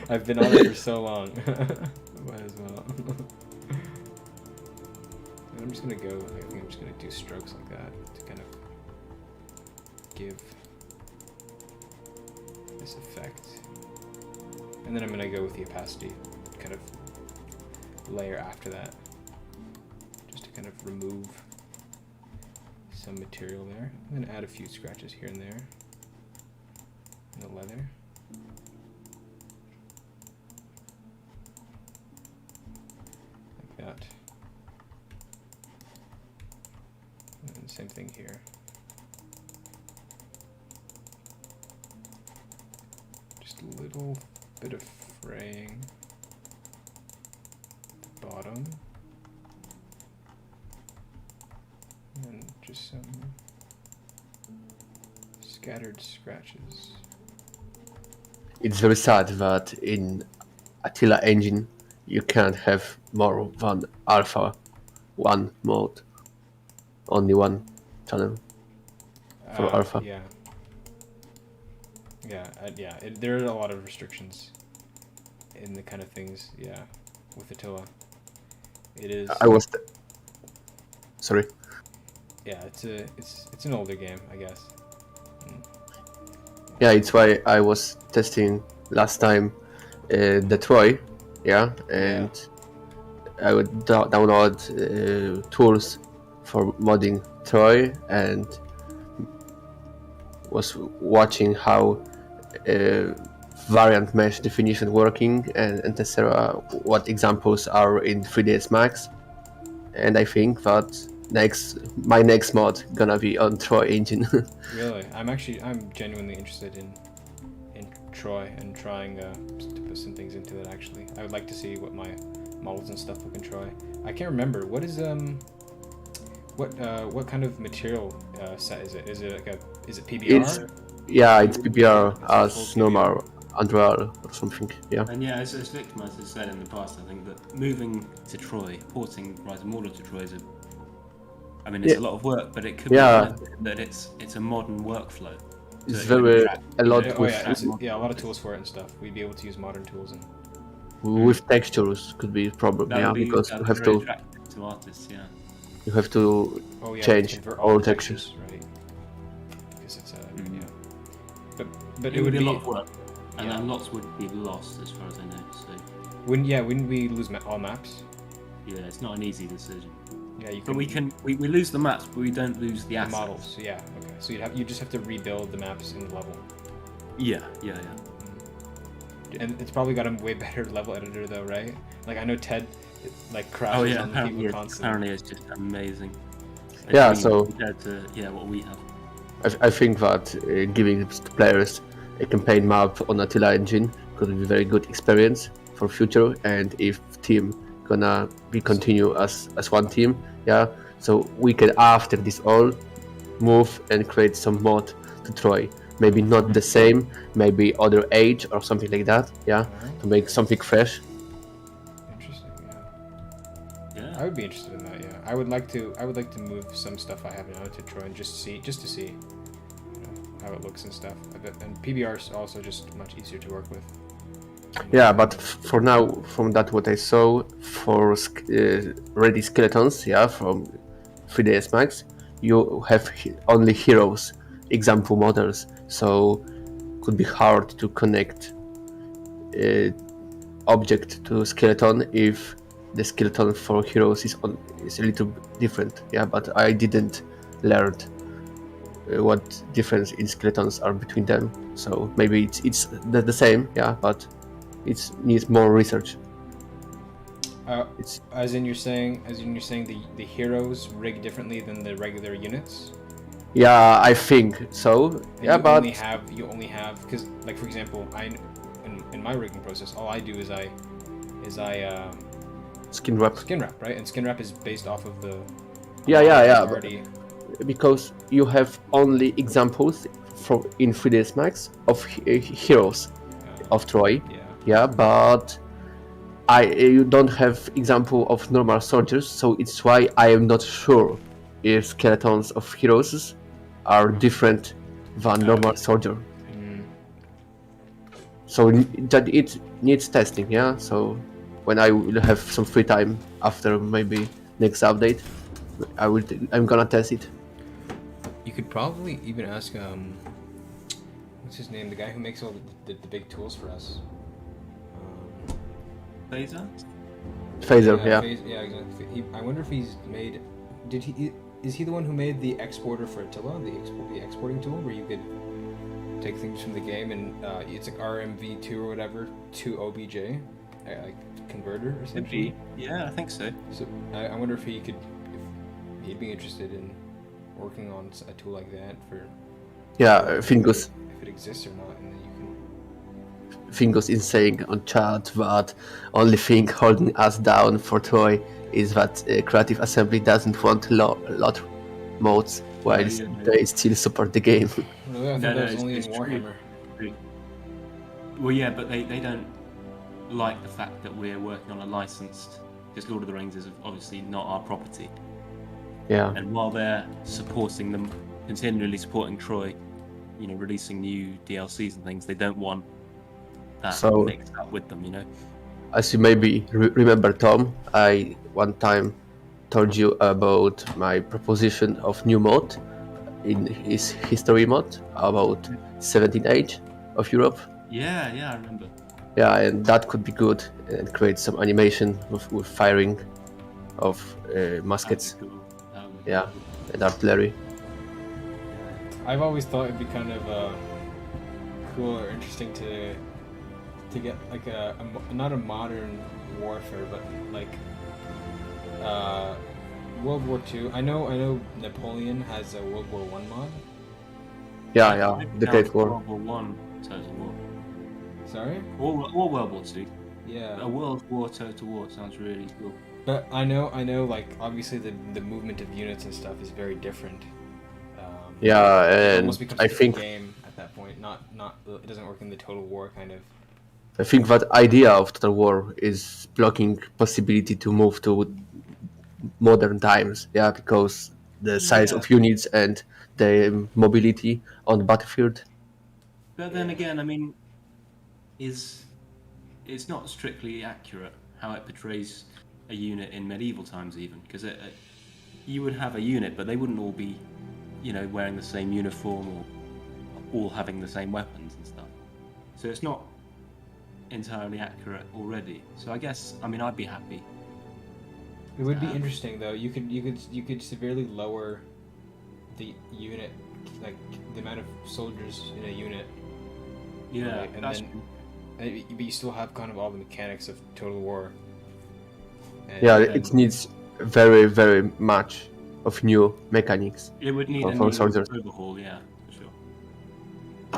I've been on it for so long. Might as well. And I'm just gonna go. I think I'm just gonna do strokes like that to kind of give this effect, and then I'm gonna go with the opacity kind of layer after that, just to kind of remove some material there. I'm gonna add a few scratches here and there in the leather. Like that. And same thing here. Just a little bit of fraying at the bottom. And just some scattered scratches. It's very sad that in Attila engine you can't have more than alpha 1 mode. Only one channel for alpha. Yeah. There are a lot of restrictions in the kind of things. Yeah, with Attila, it is. Sorry. Yeah, it's an older game, I guess. Yeah, it's why I was testing last time the Troy, and I would download tools for modding Troy and was watching how variant mesh definition working and etc. What examples are in 3ds Max, and I think that my next mod gonna be on Troy engine. Really, I'm genuinely interested in Troy and trying to put some things into it. Actually, I would like to see what my models and stuff look in Troy. I can't remember what is what kind of material set is it? Is it PBR? It's PBR as normal Unreal or something. Yeah. And yeah, as Victim has said in the past, I think that moving to Troy, porting Rise of Mordor to Troy is it's a lot of work, but it could be Yeah. a benefit that it's a modern workflow. It's So it would very attract, a you lot know, with A lot of tools for it and stuff. We'd be able to use modern tools and with textures could be a problem. that Yeah, would be because that you would have be very to attractive to artists. Yeah. you have to change convert all the textures. right? Because it's Mm. yeah. But It would be a lot of be work, and yeah. lots would be lost as far as I know. So wouldn't we lose all maps? yeah, it's not an easy decision. Yeah, you But we lose the maps, but we don't lose the the assets. models. Yeah, okay. So you just have to rebuild the maps in the level. Yeah. And it's probably got a way better level editor though, right? Like I know Ted like crashes Oh yeah, on the apparently, people constantly. apparently it's just amazing. Yeah, It's so- compared to what we have. I think that giving to players a campaign map on Attila engine could be a very good experience for future. And if team gonna be continue as one team, yeah. So we can after this all move and create some mod to Troy. Maybe not the same, maybe other age or something like that. Yeah, Alright. to make something fresh. Interesting. Yeah. Yeah. I would be interested in that. Yeah. I would like to move some stuff I have now to Troy and just to see, how it looks and stuff. And PBR is also just much easier to work with. Yeah, but for now, from that what I saw for ready skeletons, yeah, from 3ds Max, you have only heroes, example models, so could be hard to connect object to skeleton if the skeleton for heroes is a little different. Yeah, but I didn't learn what difference in skeletons are between them, so maybe it's the same. Yeah, but it needs more research. It's As in you're saying the heroes rig differently than the regular units. yeah, I think so. And Yeah, but you only have because like for example, in my rigging process, all I do is I skin wrap. skin wrap, right? And skin wrap is based off of the Yeah. already. Because you have only examples from in 3ds Max of heroes of Troy. Yeah. Yeah, but you don't have example of normal soldiers, so it's why I am not sure if skeletons of heroes are different than normal soldier. Mm. So that it needs testing. Yeah. So when I will have some free time after maybe next update, I'm gonna test it. You could probably even ask what's his name? The guy who makes all the big tools for us. Phaser? Phaser, yeah. Yeah, exactly. I wonder if he's made. Is he the one who made the exporter for Attila, the exporting tool, where you could take things from the game and it's like RMV2 or whatever to OBJ, like converter or something. Yeah, I think so. So I wonder if he'd be interested in working on a tool like that for. Yeah, Fingus. If it exists or not, and then you can. Fingus is saying on chat that only thing holding us down for Troy is that Creative Assembly doesn't want lot modes while they still support the game. Really? I thought that was only in Warhammer. True. Well, yeah, but they don't like the fact that we're working on a licensed. Because Lord of the Rings is obviously not our property. Yeah. And while they're supporting them, continually supporting Troy, releasing new DLCs and things, they don't want that mixed up with them, As you maybe remember, Tom, I one time told you about my proposition of new mod in his history mod about 17th age of Europe. Yeah, I remember. Yeah, and that could be good and create some animation with firing of muskets. That'd be cool. Yeah, and artillery. I've always thought it'd be kind of cool or interesting to get like not a modern warfare, but like World War II. I know Napoleon has a World War I mod. Yeah, the Great War. World War One, Total War. Sorry? Or World War II. Yeah. A World War Total War sounds really cool. But I know, like obviously the movement of units and stuff is very different. Yeah, it and almost becomes I a different think game at at that point. Not it doesn't work in the Total War kind of. I think that idea of Total War is blocking possibility to move to modern times, yeah, because the size Yeah. of units and the mobility on the battlefield. But then again, I mean, it's not strictly accurate how it portrays a unit in medieval times, even because you would have a unit, but they wouldn't all be, wearing the same uniform or all having the same weapons and stuff. So it's not entirely accurate already. So I guess, I mean, I'd be happy. It would be interesting though. You could severely lower the unit, like the amount of soldiers in a unit. Yeah, right? But you still have kind of all the mechanics of Total War. It needs very, very much of new mechanics. It would need a for new soldiers. overhaul, yeah, for sure.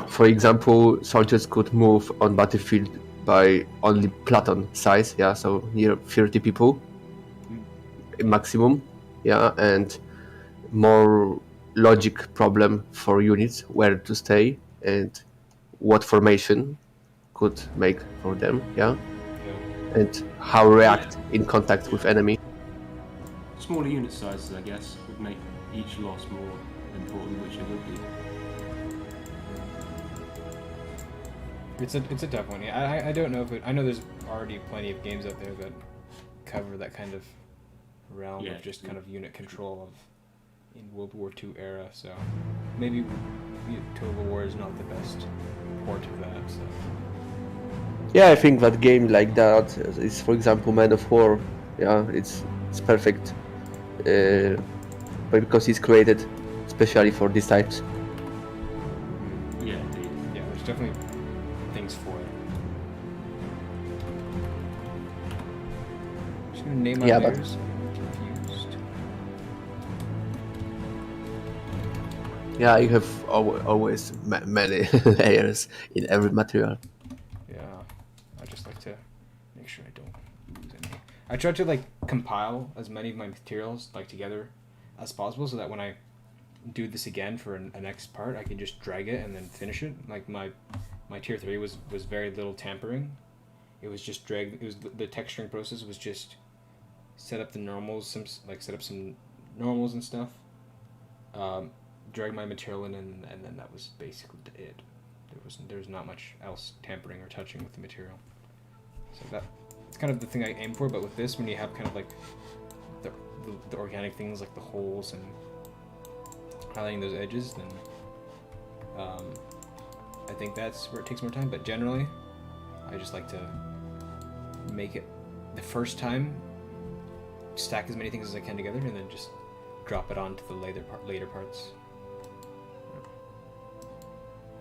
For example, soldiers could move on battlefield by only platoon size, yeah, so near 30 people maximum, yeah, and more logic problem for units where to stay and what formation could make for them, yeah, and how react in contact with enemy. Smaller unit sizes, I guess, would make each loss more important, which it would be. It's a tough one. Yeah, I don't know if I know there's already plenty of games out there that cover that kind of realm of just kind of unit control of in World War II era. So maybe Total War is not the best port of that. So. Yeah, I think that game like that is, for example, Man of War. Yeah, it's perfect, but because it's created especially for these types. Yeah, indeed. Yeah, there's definitely things for it. I'm just gonna name my layers. I'm confused. Yeah, you have always many layers in every material. Yeah, I just like to make sure I don't lose any. I try to like compile as many of my materials like together as possible, so that when I do this again for a next part, I can just drag it and then finish it. Like my tier 3 was very little tampering. It was just drag. It was the texturing process was just set up the normals, set up some normals and stuff. Drag my material in, and then that was basically it. There was not much else tampering or touching with the material. So it's kind of the thing I aim for. But with this, when you have kind of like the organic things like the holes and highlighting those edges, then I think that's where it takes more time. But generally, I just like to make it the first time, stack as many things as I can together, and then just drop it onto the later parts.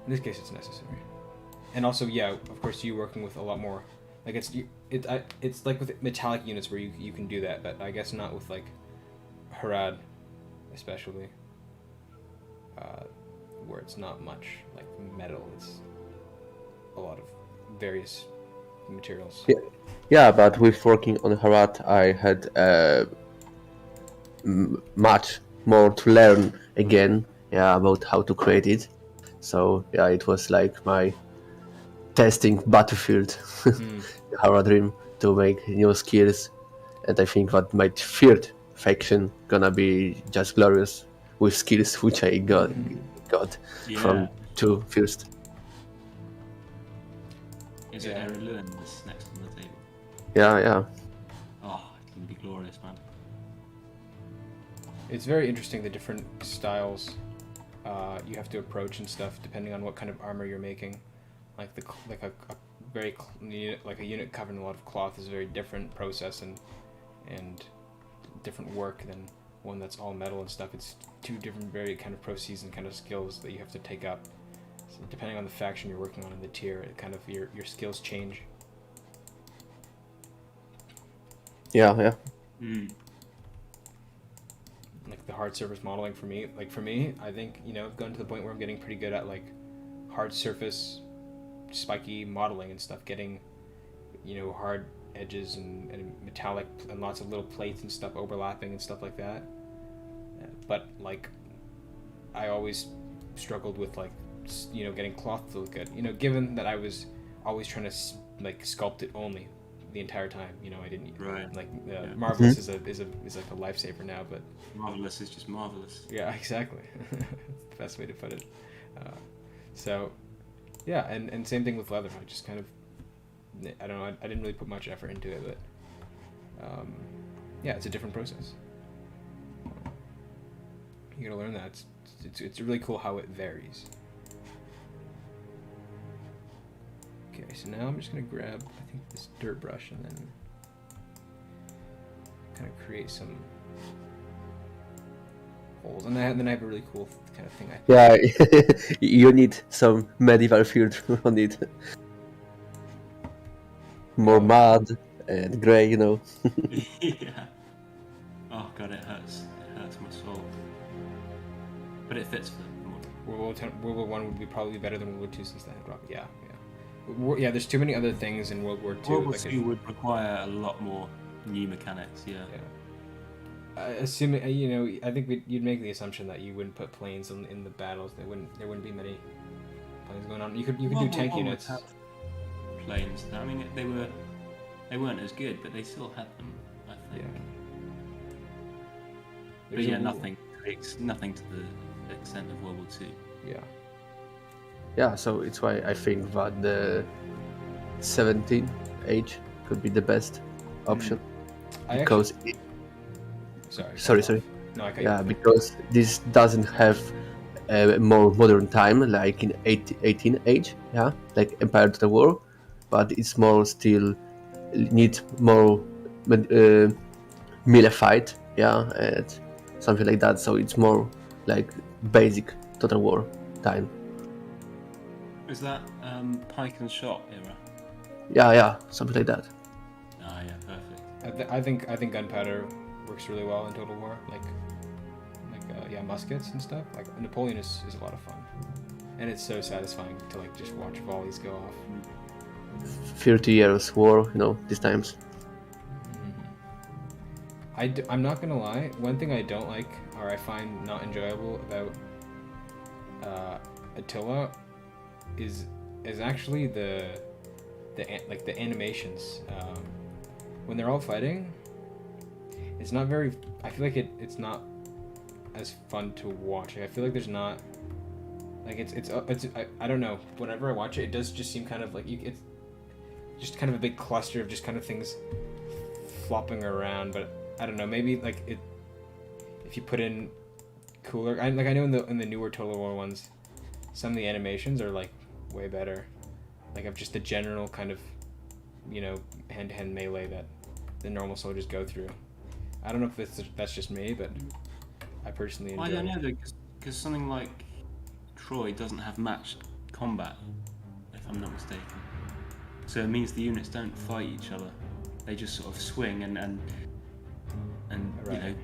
In this case, it's necessary. And also, yeah, of course, you working with a lot more, like it's like with metallic units where you can do that, but I guess not with like Harad, especially, where it's not much like metal. It's a lot of various materials. Yeah, but with working on Harad, I had much more to learn again. Yeah, about how to create it. So yeah, it was like my testing battlefield, Harad Dream, to make new skills, and I think that my third faction gonna be just glorious with skills which I got from two first. Is it Aaron Lewin that's next on the table? Yeah. Oh, it's gonna be glorious, man. It's very interesting the different styles you have to approach and stuff depending on what kind of armor you're making. Like a unit covered in a lot of cloth is a very different process and different work than one that's all metal and stuff. It's two different very kind of processes and kind of skills that you have to take up. So depending on the faction you're working on in the tier, it kind of your skills change. Yeah. Like the hard surface modeling for me, I think, I've gotten to the point where I'm getting pretty good at like hard surface spiky modeling and stuff, getting hard edges and metallic and lots of little plates and stuff overlapping and stuff like that. But like I always struggled with like getting cloth to look good. Given that I was always trying to like sculpt it only the entire time. I didn't Right. like Yeah. marvelous is like a lifesaver now, but Marvelous is just marvelous. yeah, exactly. The best way to put it. So, yeah, and same thing with leather. I just kind of, I don't know, I didn't really put much effort into it, but yeah, it's a different process. You gotta learn that. It's really cool how it varies. Okay, so now I'm just gonna grab, I think, this dirt brush and then kind of create some holes, and then I have a really cool kind of thing. Yeah, you need some medieval filter on it. More mud and grey, Yeah. Oh god, it hurts. It hurts my soul. But it fits for World War I would be probably better than World War II since that had dropped. Yeah. Yeah, there's too many other things in World War II. World War II would require a lot more new mechanics, yeah. Assuming, I think you'd make the assumption that you wouldn't put planes in the battles. There wouldn't be many planes going on. You could do tank units. Planes. I mean, they weren't as good, but they still had them, I think. Yeah. But yeah, nothing to the extent of World War II. Yeah. Yeah, so it's why I think that the 17 age could be the best option. Because sorry. No, I got yeah, because this doesn't have a more modern time like in 18 age, yeah, like Empire Total War, but it's more still need more melee fight, yeah, and something like that. So it's more like basic Total War time. Is that pike and shot era? Yeah, something like that. Ah, yeah, perfect. I think gunpowder works really well in Total War, like muskets and stuff. Like Napoleon is a lot of fun, and it's so satisfying to like just watch volleys go off. 30 years war, these times. I'm not gonna lie. One thing I don't like, or I find not enjoyable about Attila, is actually the animations. When they're all fighting, it's not very. I feel like it's not as fun to watch. I feel like there's not like it's I don't know. Whenever I watch it, it does just seem kind of like it's just kind of a big cluster of just kind of things flopping around. But I don't know. Maybe like it if you put in cooler. I know in the newer Total War ones, some of the animations are like way better. Like of just the general kind of hand-to-hand melee that the normal soldiers go through. I don't know if that's just me, but I personally enjoy I don't know though, because something like Troy doesn't have matched combat, if I'm not mistaken. So it means the units don't fight each other; they just sort of swing and Right.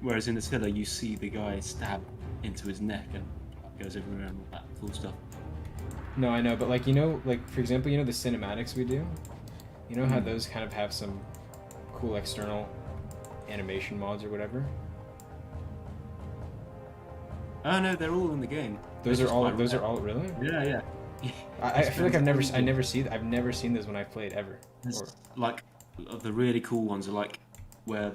Whereas in Attila, you see the guy stab into his neck and goes everywhere and all that cool stuff. No, I know, but like for example, the cinematics we do. You know how those kind of have some cool external animation mods or whatever. Oh no, they're all in the game. Those are all really. Yeah. I feel like I've never seen those when I've played ever. Like the really cool ones are like where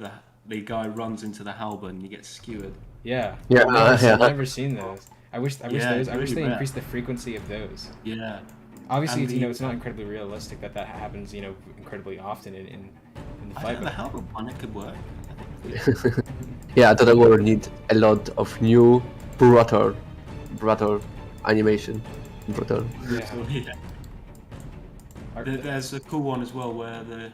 the guy runs into the halberd and he gets skewered. Yeah. Yeah, I've never seen those. I wish they really increased the frequency of those. Yeah. Obviously, it's not incredibly realistic that happens, incredibly often in the I fight. think the halberd one, it could work. Yeah, Total War need a lot of new brutal animation. Brutal. Yeah. There's a cool one as well where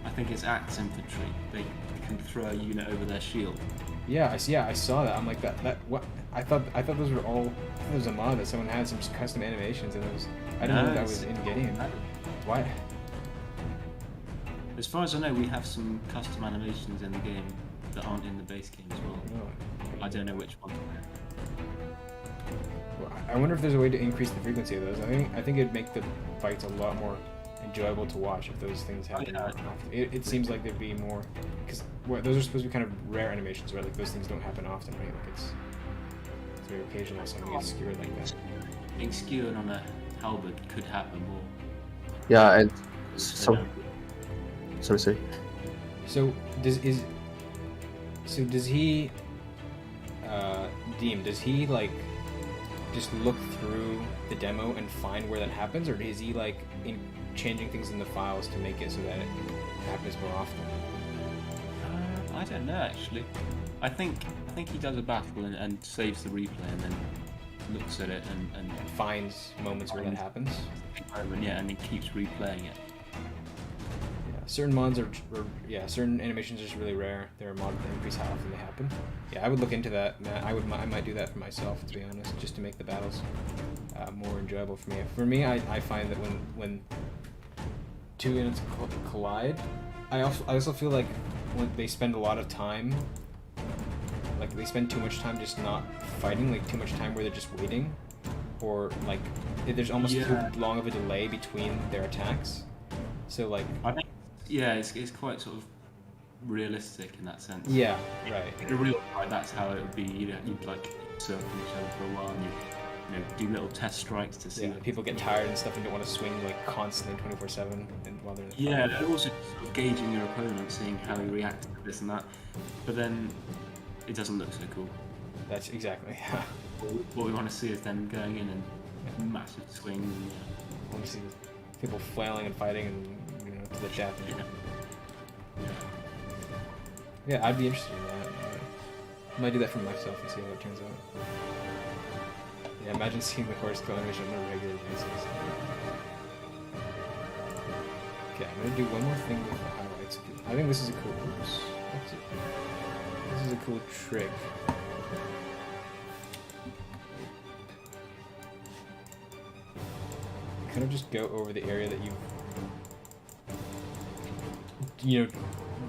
I think it's Axe infantry. They can throw a unit over their shield. Yeah, I saw that. I'm like that. What? I thought those were all. I thought there was a mod that someone had some custom animations in those. I didn't know that was in game. Why? As far as I know, we have some custom animations in the game that aren't in the base game as well. Oh. I don't know which ones. Well, I wonder if there's a way to increase the frequency of those. I think it'd make the fights a lot more enjoyable to watch if those things happen. Yeah. It seems like there'd be more because those are supposed to be kind of rare animations, right? Like those things don't happen often, right? Like it's very occasional something gets skewered like that. Being skewered on a halberd could happen more. Yeah, and so. Sorry. So does he Deem, does he like just look through the demo and find where that happens, or is he like changing things in the files to make it so that it happens more often? I don't know actually. I think he does a battle and saves the replay and then looks at it and finds moments where that happens. Yeah, and he keeps replaying it. Certain mods are certain animations are just really rare. There are mods that increase how often they happen. Yeah, I would look into that, Matt. I might do that for myself, to be honest, just to make the battles more enjoyable for me. For me, I find that when two units collide, I also feel like when they spend a lot of time, like they spend too much time just not fighting, like too much time where they're just waiting, or like there's almost too long of a delay between their attacks. So like I think. Yeah, it's quite sort of realistic in that sense. Yeah, right. In a real fight, that's how it would be. You'd like circle each other for a while, and you do little test strikes to see. Yeah, people get tired and stuff and don't want to swing like constantly 24/7 and while they're in the yeah, fight. and also sort of gauging your opponent, seeing how he reacts to this and that. But then it doesn't look so cool. That's exactly. Yeah. What we want to see is them going in and massive swings. And, I want to see people flailing and fighting and to the death. Yeah, I'd be interested in that. I might do that for myself and see how it turns out. Yeah, imagine seeing the horse kill animation on a regular basis. Okay, I'm gonna do one more thing with the highlights. I think this is a cool. Oops, what's it? This is a cool trick. Kind of just go over the area that you've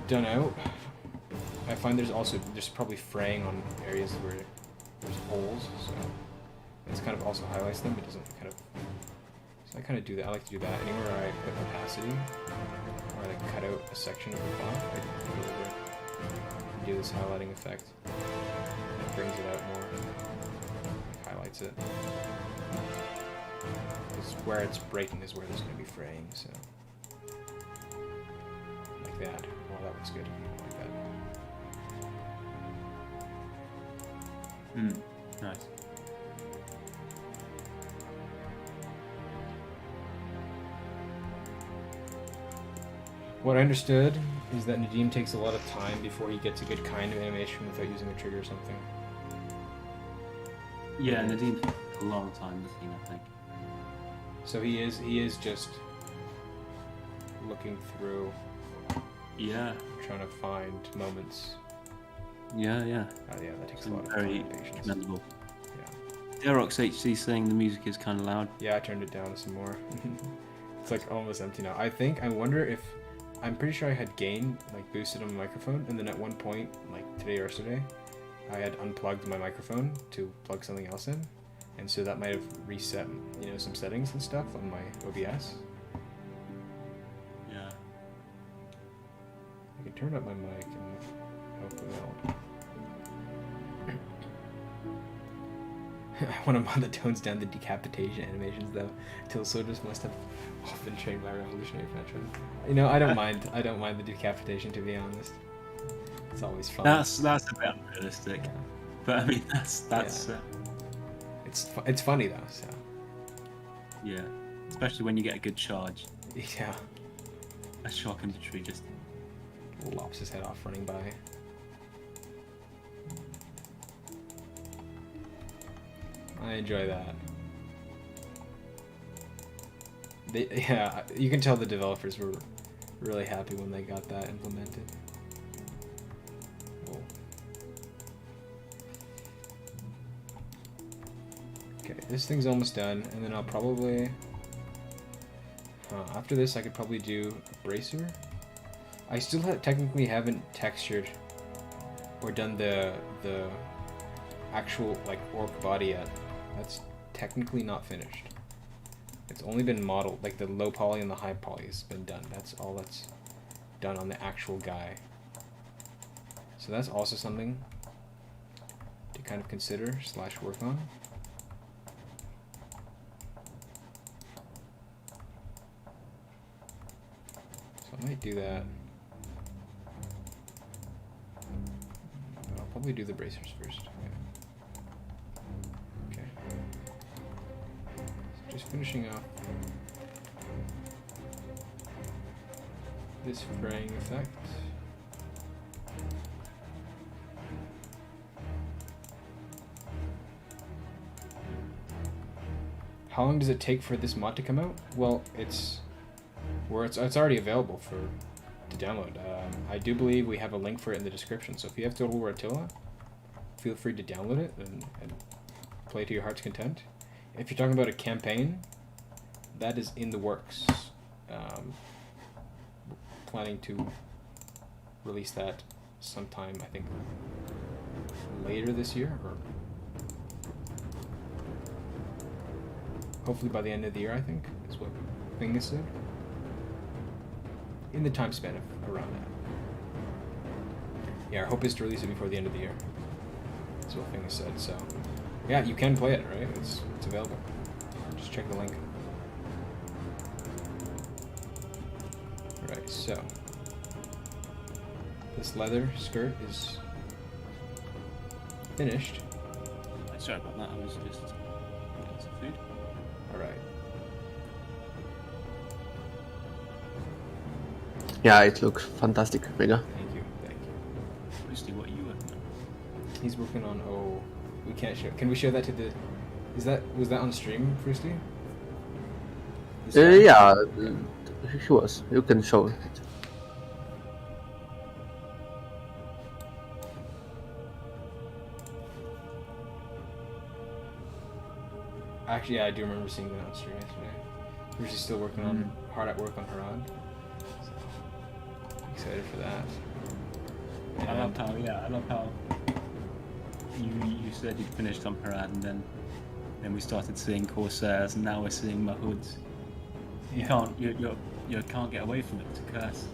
done out. I find there's probably fraying on areas where there's holes, so this kind of also highlights them. It doesn't kind of. So I kind of do that. I like to do that anywhere where I put opacity, or I like cut out a section of the font. I can go over and do this highlighting effect. It brings it out more. It highlights it. Because where it's breaking is where there's going to be fraying. So. Like that. Oh, that looks good. Like that. Nice. What I understood is that Nadim takes a lot of time before he gets a good kind of animation without using a trigger or something. Yeah, Nadim takes a long time looking, I think. So he is just looking through. Yeah. Trying to find moments. Yeah. Oh yeah, that takes a lot of very patience. commendable. Yeah. Derox HC saying the music is kind of loud. Yeah, I turned it down some more. It's like almost empty now. I wonder if, I'm pretty sure I had gain like boosted on my microphone, and then at one point, like today or yesterday, I had unplugged my microphone to plug something else in, and so that might have reset, some settings and stuff on my OBS. Yeah. I can turn up my mic and hopefully that'll. I want to mod the tones down the decapitation animations though. Till soldiers must have often trained by revolutionary veterans. I don't mind. I don't mind the decapitation, to be honest. It's always fun. That's a bit unrealistic, but I mean that's. Yeah. It's funny though. So. Yeah, especially when you get a good charge. Yeah. A shock infantry just lops his head off running by. I enjoy that. You can tell the developers were really happy when they got that implemented. Cool. Okay, this thing's almost done, and then I'll probably... after this, I could probably do a bracer. I still technically haven't textured or done the actual orc body yet. That's technically not finished. It's only been modeled, like the low poly and the high poly has been done. That's all that's done on the actual guy. So that's also something to kind of consider / work on. So I might do that. I'll probably do the bracers first. Okay. So just finishing off this fraying effect. How long does it take for this mod to come out? Well, it's already available to download. I do believe we have a link for it in the description. So if you have Total War Attila, feel free to download it and play to your heart's content. If you're talking about a campaign, that is in the works. Planning to release that sometime, I think, later this year, or hopefully by the end of the year, I think, is what Fingus said. In the time span of around that. Yeah, our hope is to release it before the end of the year. That's what Fingus said, so... Yeah, you can play it, right? It's available. Just check the link. Right, so... This leather skirt is... finished. Sorry about that, I was just getting some food. Alright. Yeah, it looks fantastic, Mega. Thank you. Christy, what are you working on? He's working on... Oh... We can't show... Can we show that to the... Was that on stream, Christy? Yeah, he was. You can show it. Actually, yeah, I do remember seeing that on stream yesterday. She's still working on... hard at work on Harad. So, excited for that. I love how you said you'd finished on Harad, and then we started seeing Corsairs, and now we're seeing Mahoods. You can't get away from it. It's a curse.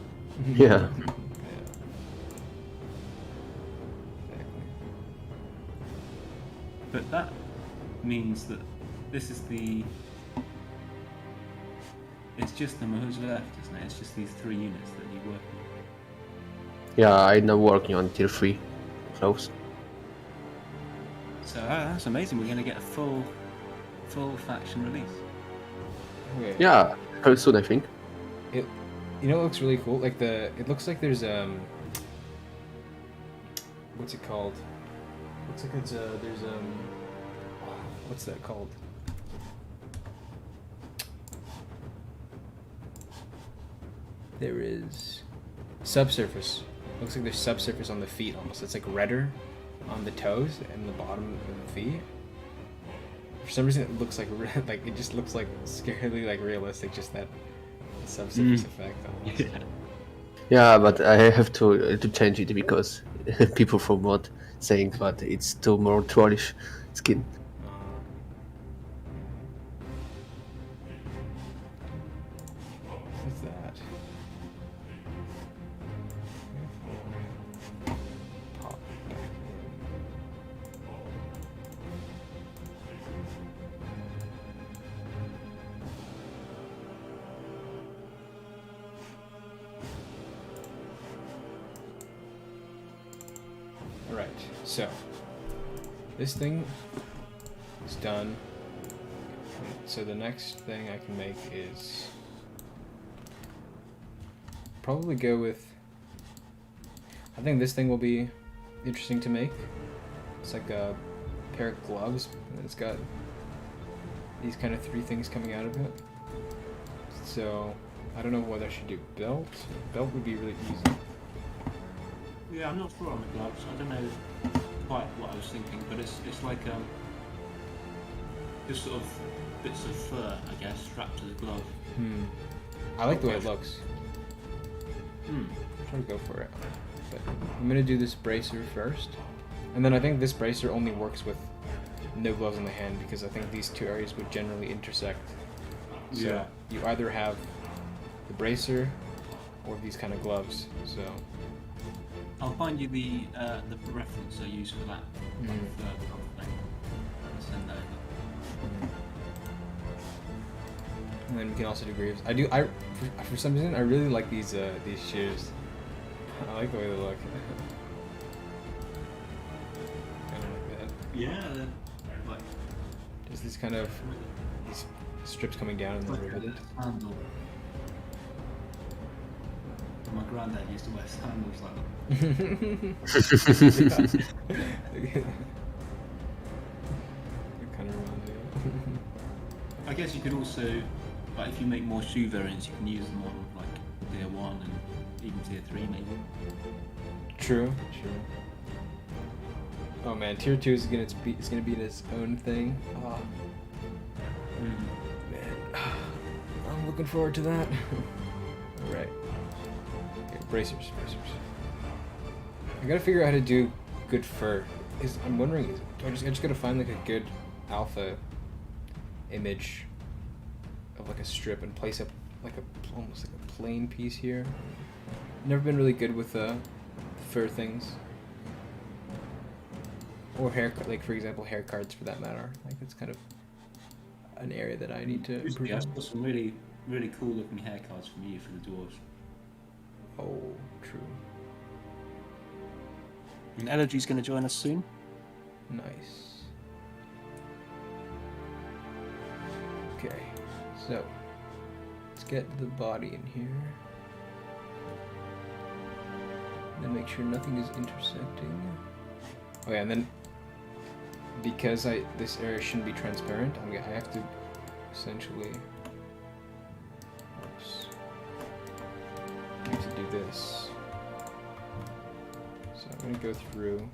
Yeah. Yeah. Exactly. But that means that this is it's just the Mahoods left, isn't it? It's just these 3 units that you work on. Yeah, I'm now working on tier 3 close. So that's amazing. We're going to get a full faction release. Okay. Yeah, very soon I think. You know, it looks really cool. Like it looks like there's what's it called? Looks like it's there's what's that called? There is subsurface. Looks like there's subsurface on the feet almost. It's like redder on the toes and the bottom of the feet. For some reason, it looks like it just looks like scarily like realistic. Just that subsurface effect. Almost. Yeah. Yeah, but I have to change it because people from mod saying that it's too more trollish skin. What's that? Pop back in. Alright, so this thing is done. So the next thing I can make is probably go with, I think this thing will be interesting to make. It's like a pair of gloves, and it's got these kind of 3 things coming out of it. So I don't know whether I should do belt. Belt would be really easy. Yeah, I'm not sure on the gloves. I don't know quite what I was thinking, but it's like just sort of bits of fur, I guess, strapped to the glove. I like the way it looks. I'm trying to go for it. But I'm gonna do this bracer first, and then I think this bracer only works with no gloves on the hand because I think these 2 areas would generally intersect. So Yeah. you either have the bracer or these kind of gloves. So I'll find you the reference I use for that. Mm. Thing. I'll send that over. And then we can also do greaves. For some reason I really like these shears. I like the way they look. Kind of like that. Yeah, like There's these kind of these strips coming down and then riveted. handle. My granddad used to wear sandals like that. It kind of reminds me of. I guess you could also, like, if you make more shoe variants, you can use them on like tier 1 and even tier 3 maybe. True. Oh man, tier 2 is gonna be its own thing. Oh. Man, I'm looking forward to that. All right. Okay, bracers. I gotta figure out how to do good fur. I'm wondering, I just gotta find like a good alpha image of like a strip and place up like almost like a plain piece here. Never been really good with fur things. Or hair, like for example, hair cards for that matter. Like it's kind of an area that I need to improve I on. saw some really cool looking hair cards from you for the dwarves. Oh, true. And Elegy's going to join us soon. Nice. Okay, so let's get the body in here. Then make sure nothing is intersecting. Oh yeah, and then because this area shouldn't be transparent, I have to essentially need to do this. So I'm gonna go through,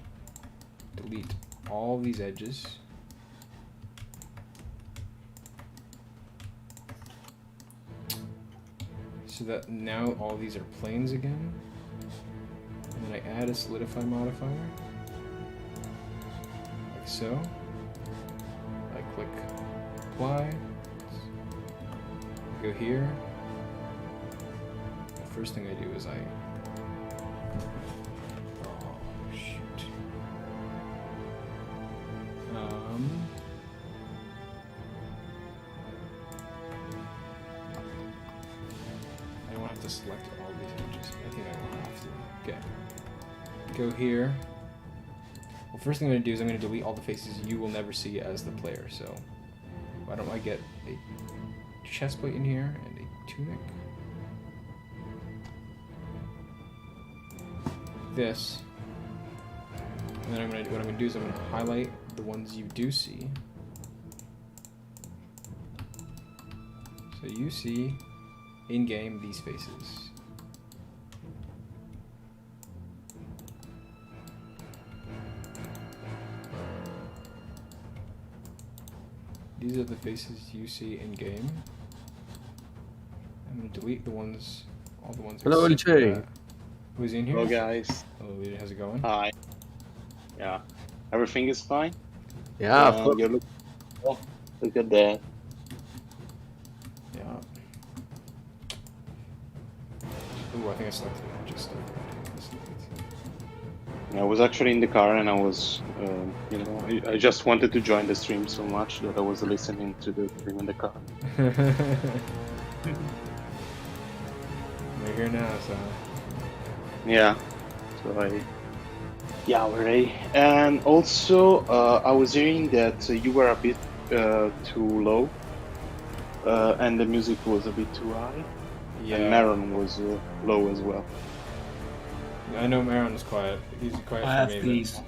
delete all these edges. So that now all these are planes again. And then I add a solidify modifier. Like so. I click apply. Go here. The first thing I do is oh shoot. I don't have to select all these edges. I think I don't have to. Okay. Go here. Well, first thing I'm going to do is I'm going to delete all the faces you will never see as the player. So why don't I get a chest plate in here and a tunic? This. And then what I'm going to do is I'm going to highlight the ones you do see. So you see in-game these faces. These are the faces you see in-game. I'm going to delete all the ones. Hello, LJ. Who's in here? Hello, guys. Hello, LJ. How's it going? Hi. Yeah. Everything is fine? Yeah, of course. Look at that. Yeah. Ooh, I think I selected it. Just I was actually in the car and I was, I just wanted to join the stream so much that I was listening to the stream in the car. We're here now, so. Yeah. We're ready. And also, I was hearing that you were a bit too low, and the music was a bit too high. Yeah. And Maron was low as well. I know Maron is quiet. He's quiet I for have me. these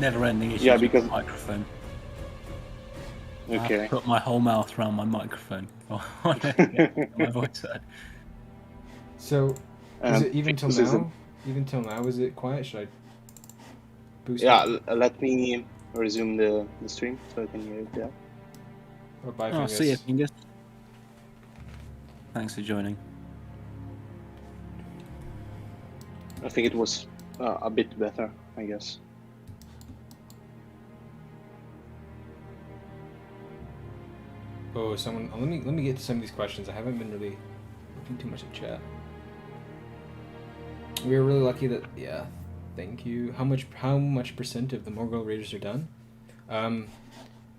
never-ending issues Yeah, because- with the microphone. I have Okay. to put my whole mouth around my microphone. My voice heard. So, is it even till because now? Even till now, is it quiet? Should I boost Yeah, it? let me resume the stream so I can hear it. Yeah. Or bye, Oh, Fingus? see you, Fingus. Thanks for joining. I think it was a bit better, I guess. Oh, someone. Let me get to some of these questions. I haven't been really looking too much at chat. We were really lucky that Thank you. How much percent of the Morgul Raiders are done?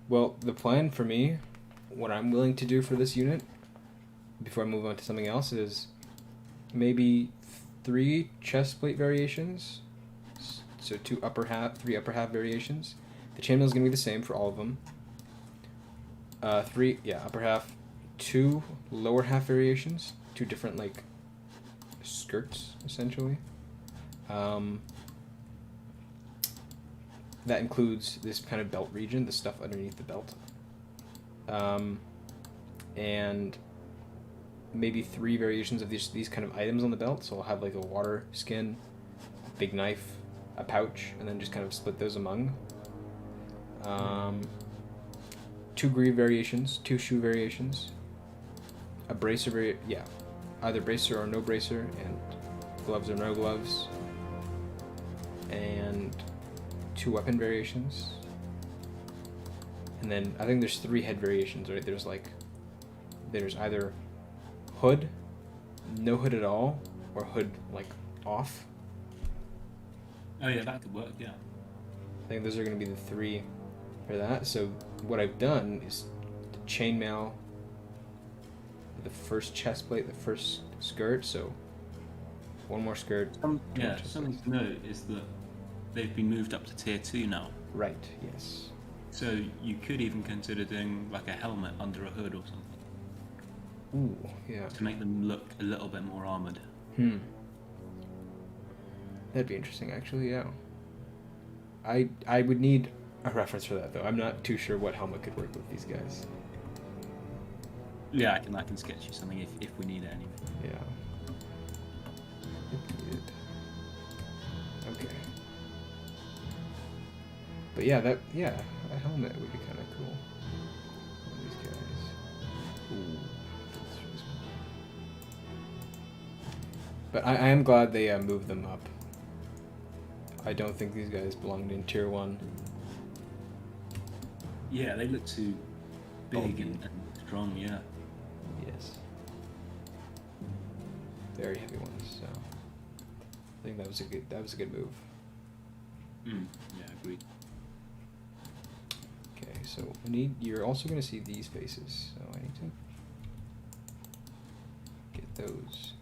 Well, the plan for me, what I'm willing to do for this unit, before I move on to something else, is maybe 3 chest plate variations. So 3 upper half variations. The chainmail is going to be the same for all of them. 3, upper half. 2 lower half variations. 2 different, like, skirts, essentially. That includes this kind of belt region, the stuff underneath the belt. And maybe 3 variations of these kind of items on the belt. So I'll have like a water skin, a big knife, a pouch, and then just kind of split those among. 2 greave variations, 2 shoe variations, a bracer either bracer or no bracer, and gloves or no gloves, and 2 weapon variations. And then I think there's 3 head variations, right? There's either hood, no hood at all, or hood like off. Oh yeah, that could work, yeah. I think those are going to be the 3 for that. So what I've done is the chainmail, the first chest plate, the first skirt, so 1 more skirt. Something to note is that they've been moved up to tier 2 now. Right, yes. So you could even consider doing like a helmet under a hood or something. Ooh, yeah. To make them look a little bit more armoured. That'd be interesting, actually, yeah. I would need a reference for that, though. I'm not too sure what helmet could work with these guys. Yeah, I can sketch you something if we need it anyway. Yeah. Okay. But yeah, a helmet would be kind of cool. One of these guys. Ooh. But I am glad they moved them up. I don't think these guys belonged in tier 1. Yeah, they look too big and strong, yeah. Yes. Very heavy ones, so I think that was a good move. Yeah, agreed. Okay, so you're also gonna see these faces, so I need to get those.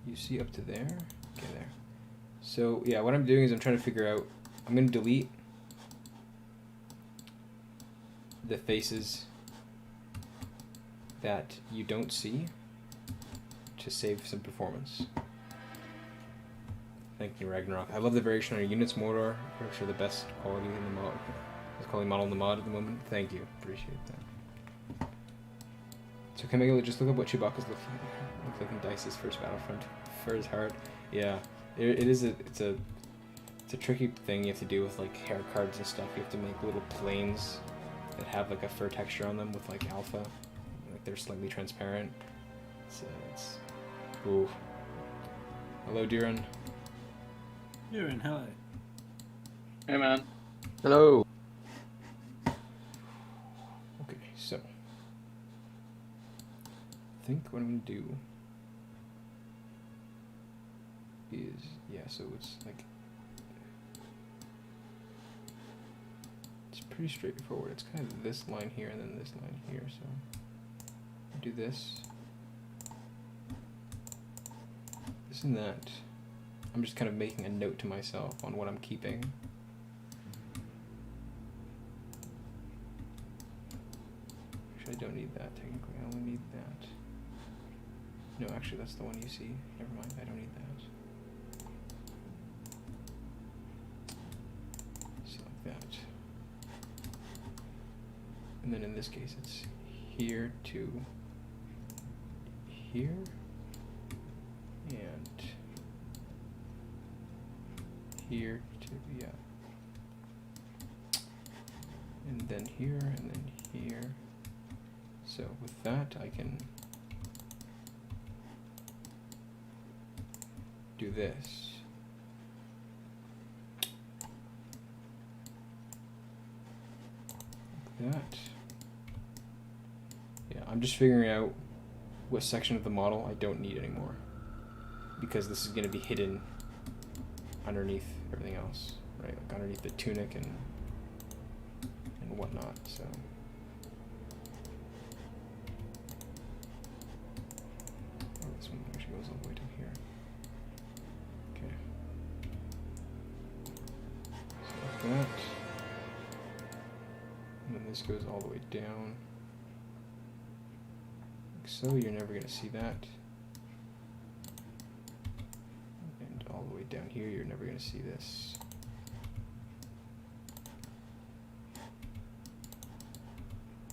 You see up to there? Okay, there. So yeah, what I'm doing is I'm trying to figure out, I'm gonna delete the faces that you don't see to save some performance. Thank you, Ragnarok. I love the variation on your units, Mordor. For sure the best quality in the mod. Best quality model in the mod at the moment. Thank you. Appreciate that. So can I just look up what Chewbacca's look like in Dice's first Battlefront? For his heart. Yeah. It's a tricky thing you have to do with like hair cards and stuff. You have to make little planes that have like a fur texture on them with like alpha. Like they're slightly transparent. It's ooh. Hello, Diran. Diran, hello. Hey man. Hello. Okay, so I think what I'm gonna do is so it's like it's pretty straightforward. It's kind of this line here and then this line here, so do this and that. I'm just kind of making a note to myself on what I'm keeping. Actually, I don't need that technically. I only need that. No, actually, that's the one you see. Never mind. I don't need that. So like that. And then in this case, it's here to here and here to and then here and then here. So with that I can do this. Like that. Yeah, I'm just figuring out what section of the model I don't need anymore, because this is going to be hidden underneath everything else, right? Like underneath the tunic and whatnot. So. Oh, this one actually goes all the way down here. Okay. So like that. And then this goes all the way down. Like so, you're never going to see that. And all the way down here, you're never going to see this.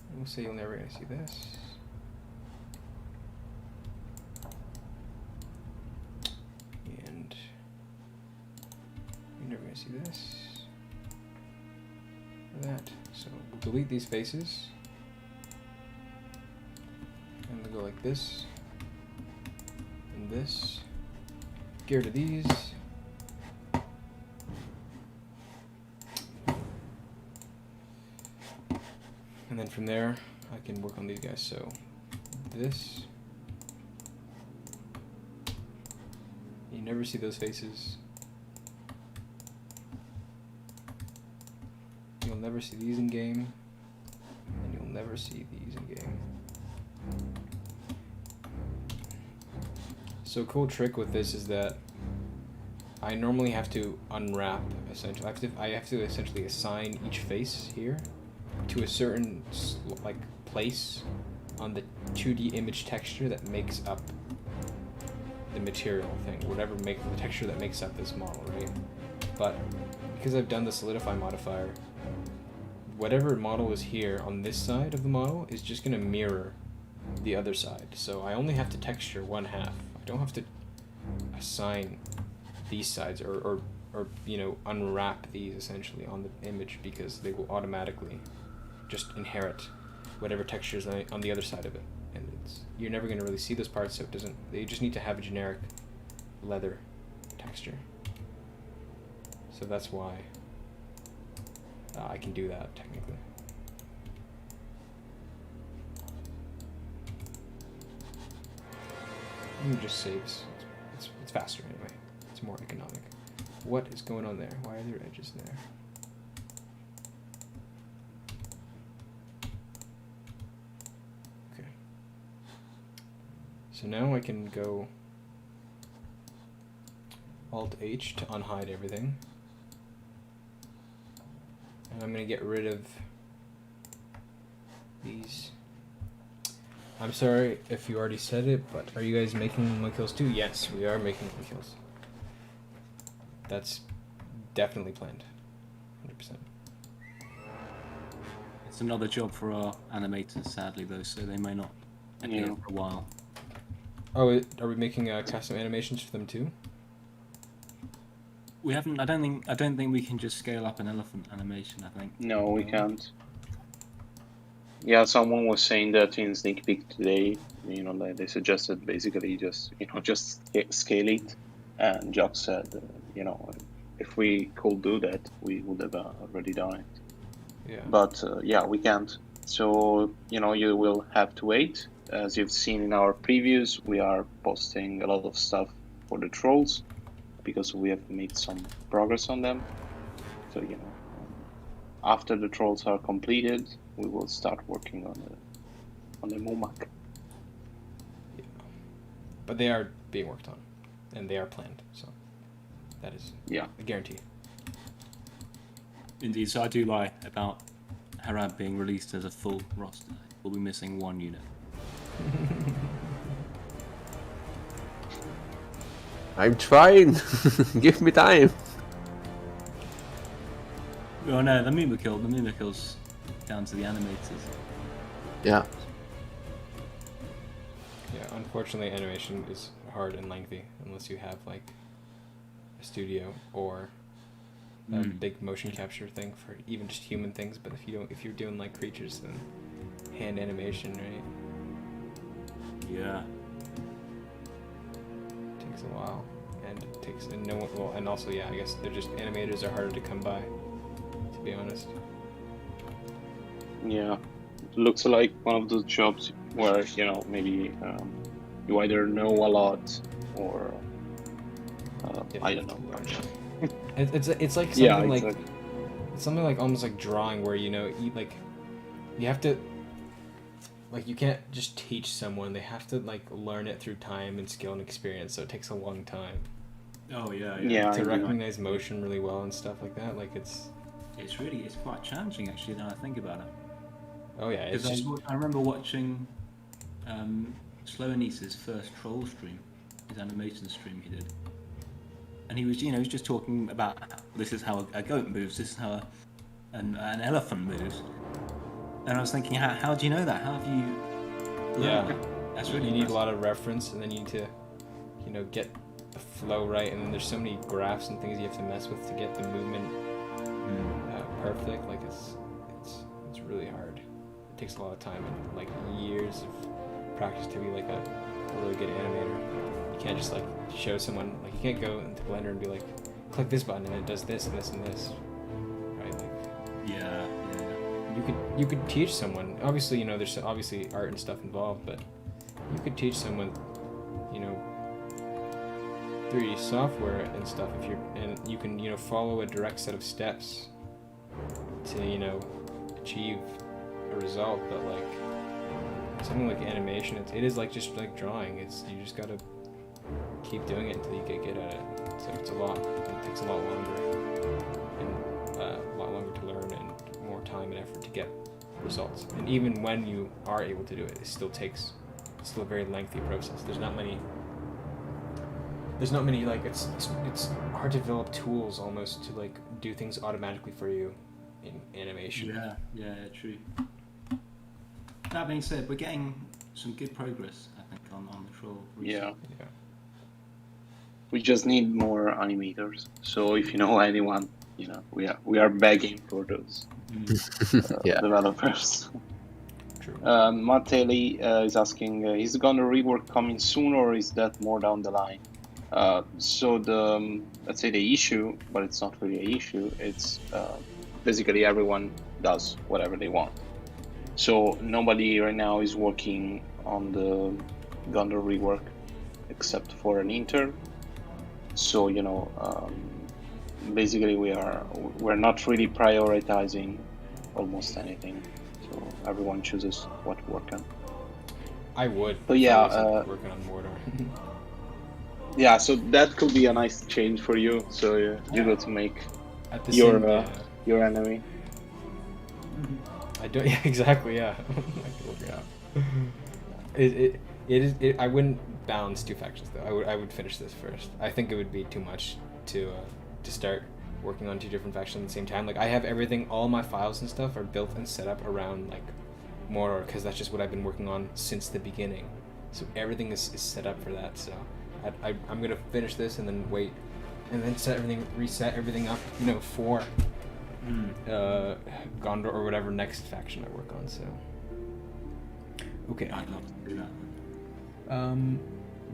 And we'll say you're never going to see this. And you're never going to see this. Or that. So we'll delete these faces. And we'll go like this. And this. Get rid of these. And then from there, I can work on these guys. So this. You never see those faces. You'll never see these in game. And you'll never see these in game. So a cool trick with this is that I normally have to unwrap, essentially. I have to essentially assign each face here to a certain like place on the 2D image texture that makes up the material thing, whatever the texture that makes up this model, right? But because I've done the solidify modifier, whatever model is here on this side of the model is just going to mirror the other side. So I only have to texture one half. I don't have to assign these sides or you know, unwrap these essentially on the image, because they will automatically just inherit whatever textures on the other side of it. And you're never going to really see those parts, so they just need to have a generic leather texture. So that's why I can do that technically. It just saves. It's faster anyway. It's more economic. What is going on there? Why are there edges there? Okay. So now I can go Alt-H to unhide everything. And I'm going to get rid of these. I'm sorry if you already said it, but are you guys making my kills too? Yes, we are making my kills. That's definitely planned. 100%. It's another job for our animators, sadly, though, so they may not appear for a while. Oh, are we making custom animations for them too? We haven't. I don't think we can just scale up an elephant animation. I think. No, we can't. Yeah, someone was saying that in sneak peek today. You know, like they suggested basically just scale it, and Jock said, you know, if we could do that, we would have already done it. Yeah. But yeah, we can't. So you know, you will have to wait. As you've seen in our previews, we are posting a lot of stuff for the trolls because we have made some progress on them. So you know, after the trolls are completed, we will start working on the Mumak. Yeah. But they are being worked on, and they are planned. So that is a guarantee. Indeed. So I do lie about Harad being released as a full roster. We'll be missing one unit. I'm trying. Give me time. Oh no, the Mimikill's down to the animators. Yeah. Yeah, unfortunately animation is hard and lengthy unless you have like a studio or a big motion capture thing for even just human things. But if you're doing like creatures, then hand animation, right? Yeah. Takes a while, and no one. Well, and also, yeah, I guess they're just animators are harder to come by, to be honest. Yeah, it looks like one of those jobs where you know maybe you either know a lot or I don't know. It's like something Yeah, like exactly. it's something like almost like drawing, where you have to, like, you can't just teach someone. They have to like learn it through time and skill and experience. So it takes a long time Oh yeah, Yeah, to I know. recognize motion really well and stuff like that. Like it's quite challenging actually. Now I think about it. oh yeah, it's Because just I remember watching Slow Anis's first troll stream, his animation stream he did, and he was just talking about this is how a goat moves, this is how an elephant moves, and I was thinking, how do you know that? How have you? yeah. learned that? That's really You need a impressive. lot of reference, and then you need to, get the flow right, and then there's so many graphs and things you have to mess with to get the movement perfect. Like it's really hard. It takes a lot of time and like years of practice to be like a really good animator. You can't just like show someone, like you can't go into Blender and be like, click this button and it does this and this and this, right? Like Yeah. you could teach someone. Obviously, there's obviously art and stuff involved, but you could teach someone, 3D software and stuff and you can follow a direct set of steps to achieve a result. But like something like animation, it is like just like drawing. You just gotta keep doing it until you get good at it. So it takes a lot longer and a lot longer to learn and more time and effort to get results. And even when you are able to do it, it's still a very lengthy process. There's not many like it's hard to develop tools almost to like do things automatically for you in animation. Yeah, true. That being said, we're getting some good progress, I think, on the troll. Yeah. Yeah. We just need more animators. So if you know anyone, we are begging for those Yeah. developers. True. Mateli is asking, is Gondor rework coming soon, or is that more down the line? So let's say the issue, but it's not really an issue. It's basically everyone does whatever they want. So nobody right now is working on the Gondor rework except for an intern. So basically we're not really prioritizing almost anything. So everyone chooses what to work on. I would. But if I yeah, wasn't working on Mordor. Yeah, so that could be a nice change for you. So you go to make At the your same, your enemy. I don't. Yeah, exactly. Yeah, I can work it out. It is. I wouldn't balance two factions though. I would finish this first. I think it would be too much to start working on two different factions at the same time. Like I have everything, all my files and stuff are built and set up around like Mordor, because that's just what I've been working on since the beginning. So everything is set up for that. So I'm gonna finish this and then wait, and then reset everything up, for Gondor or whatever next faction I work on. So okay. I'd love to do that.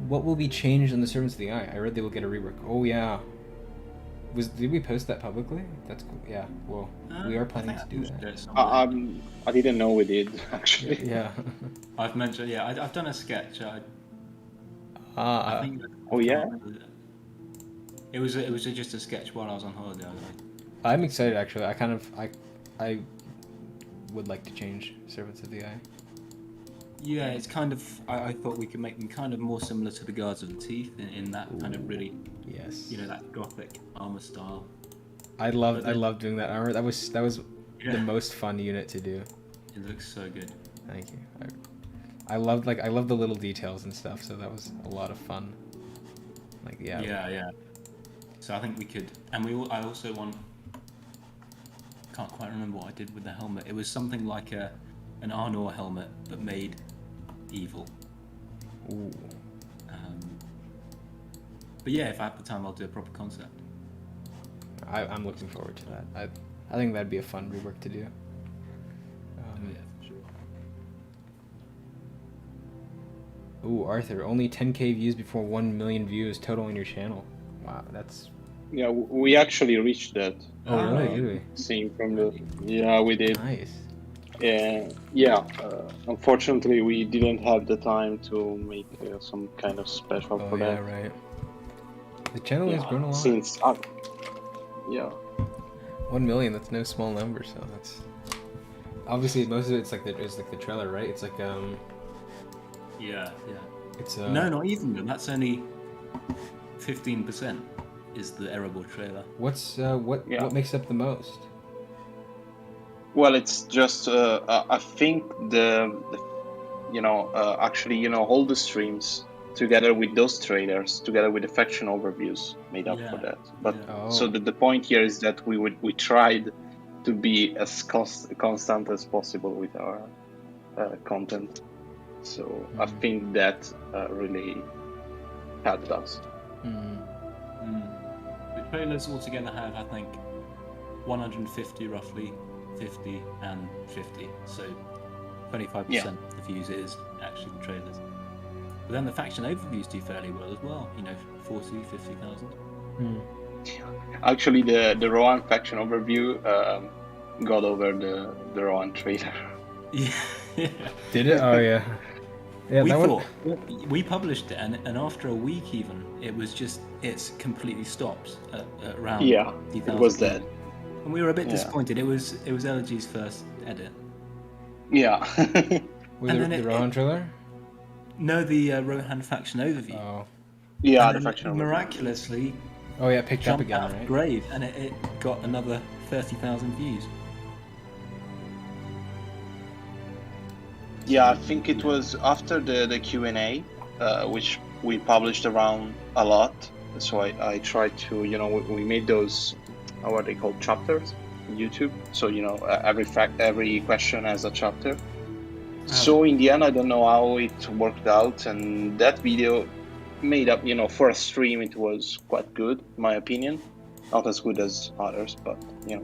What will be changed in the Servants of the Eye? I read they will get a rework. Oh yeah. Did we post that publicly? That's cool. Yeah. Well, we are planning to do that. I didn't know we did actually. Yeah. I've mentioned. Yeah, I've done a sketch. I think. Oh yeah. It was just a sketch while I was on holiday. I was like, I'm excited actually. I would like to change Servants of the Eye. yeah, it's kind of. I thought we could make them kind of more similar to the Guards of the Teeth in that kind of really, Yes. that gothic armor style. I love doing that armor. That was Yeah. the most fun unit to do. It looks so good. Thank you. I love the little details and stuff. So that was a lot of fun. Like yeah. Yeah. So I think we could, and I also want. Can't quite remember what I did with the helmet. It was something like an Arnor helmet, but made evil. Ooh. But yeah, if I have the time, I'll do a proper concept. I'm looking forward to that. I think that'd be a fun rework to do. Yeah, for sure. Ooh, Arthur, only 10k views before 1 million views total on your channel. Wow, that's... Yeah, we actually reached that. Oh, really? Did we? Seeing from the... Yeah, we did. Nice. Unfortunately, we didn't have the time to make some kind of special Oh, for yeah, that. right. The channel has grown a lot. Since Yeah. 1 million. That's no small number. So that's obviously most of it's like the trailer, right? It's like Yeah. it's No, not even. That's only 15% is the arable trailer. What's Yeah. what makes up the most? Well, it's just I think actually all the streams together with those trailers, together with the faction overviews, made up for Yeah, that. But yeah. so Oh. the point here is that we tried to be as constant as possible with our content. So I think that really helped us. The trailers altogether have, I think, 150 roughly, 50 and 50. So 25% of the views is actually the trailers. But then the faction overviews do fairly well as well. 40, 50,000. Actually, the Rohan faction overview got over the Rohan trailer. Yeah. Did it? Oh yeah. Yeah, we that thought one. we published it, and after a week even, it's completely stopped at around 2,000. It was dead. And we were a bit disappointed. It was LG's first edit. Yeah. Was And it then the Rohan trailer? No, the Rohan faction overview. Oh. Yeah, And the then faction overview. miraculously Oh yeah, it picked up jumped again, out of the right? grave, and it got another 30,000 views. Yeah, I think it was after the Q&A, which we published around a lot. So I tried to, we made those, what are they called, chapters on YouTube. So, every question has a chapter. So in the end, I don't know how it worked out. And that video made up, for a stream, it was quite good, in my opinion. Not as good as others, but,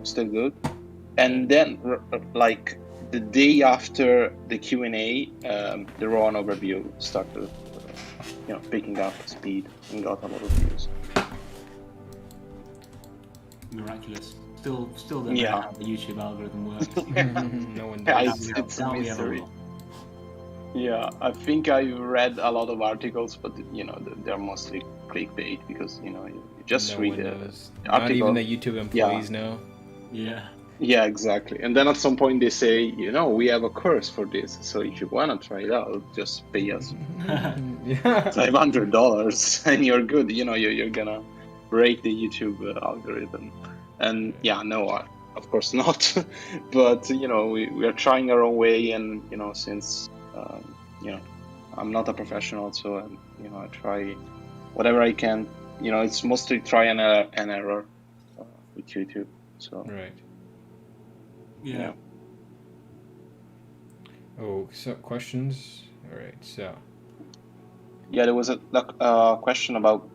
still good. And then, like, the day after the Q&A, the Rohan overview started, picking up speed and got a lot of views. Miraculous. Still don't know how the YouTube algorithm works. No one Yeah, does. it's a Now we have a mystery. lot. Yeah, I think I've read a lot of articles, but they're mostly clickbait because you just No read one the knows. article. Not even the YouTube employees know. Yeah. Yeah, exactly. And then at some point they say, we have a course for this, so if you wanna try it out, just pay us Yeah. $500 and you're good. You're gonna break the YouTube algorithm. And of course not. But we are trying our own way, and since I'm not a professional, so I try whatever I can. It's mostly try and error with YouTube. So Right. Yeah. Oh, so questions. All right. So yeah, there was a question about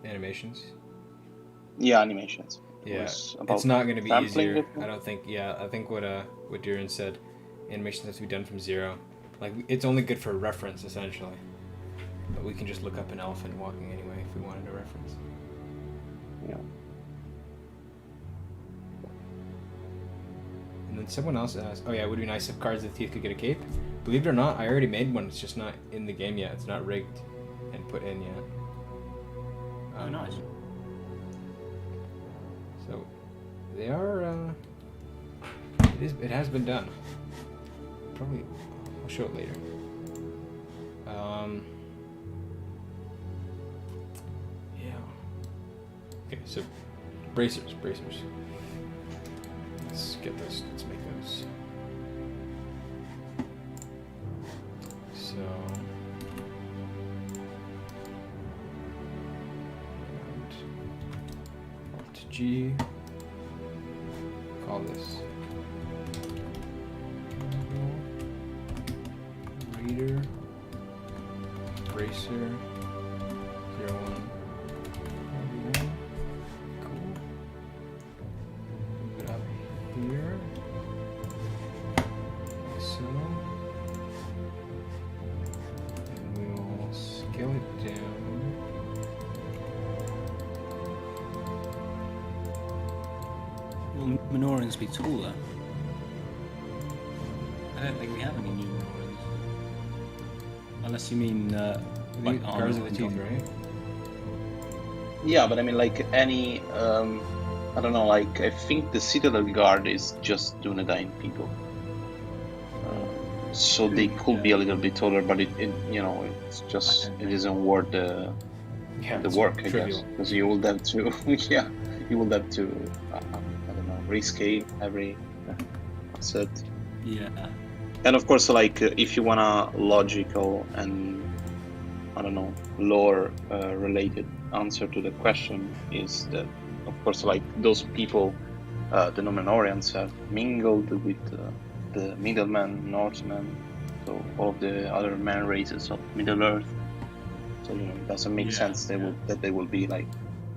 animations. Animations. Yeah, about it's not going to be sampling, easier. I think. I don't think. Yeah, I think what Duran said, animations have to be done from zero. Like it's only good for reference essentially, but we can just look up an elephant walking anyway if we wanted a reference. Yeah. And then someone else asked, "Oh yeah, it would be nice if Cards of the Teeth could get a cape." Believe it or not, I already made one. It's just not in the game yet. It's not rigged and put in yet. Oh, nice. So they are. It has been done. Probably, I'll show it later. Yeah. Okay, so bracers. Let's get those. Let's make those. So. Alt G. Call this. Reader. Bracer. 01. Cool. Move it up here. Like so. And we will scale it down. Will Minorans be taller? I don't think we have any new Minorans. Unless you mean Cards of the Teeth, right? Yeah, but I mean, like any I don't know, like, I think the Citadel Guard is just Dunedain people. So they could be a little bit taller, but it it's just, it isn't worth the it's work, I trivial. guess. Because you would have to, yeah, you would have to, I don't know, rescale every set. Yeah. And of course, like, if you want a logical and, I don't know, lore related answer to the question, is that, of course, like, those people, the Númenóreans have mingled with the Middlemen, Northmen, so all of the other man races of Middle Earth. So it doesn't make sense that they will be like,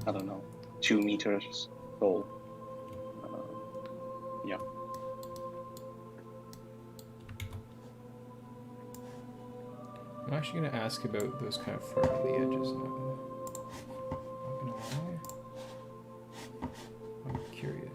I don't know, 2 meters tall. Yeah. I'm actually going to ask about those kind of fur on the edges. Not gonna lie. I'm curious.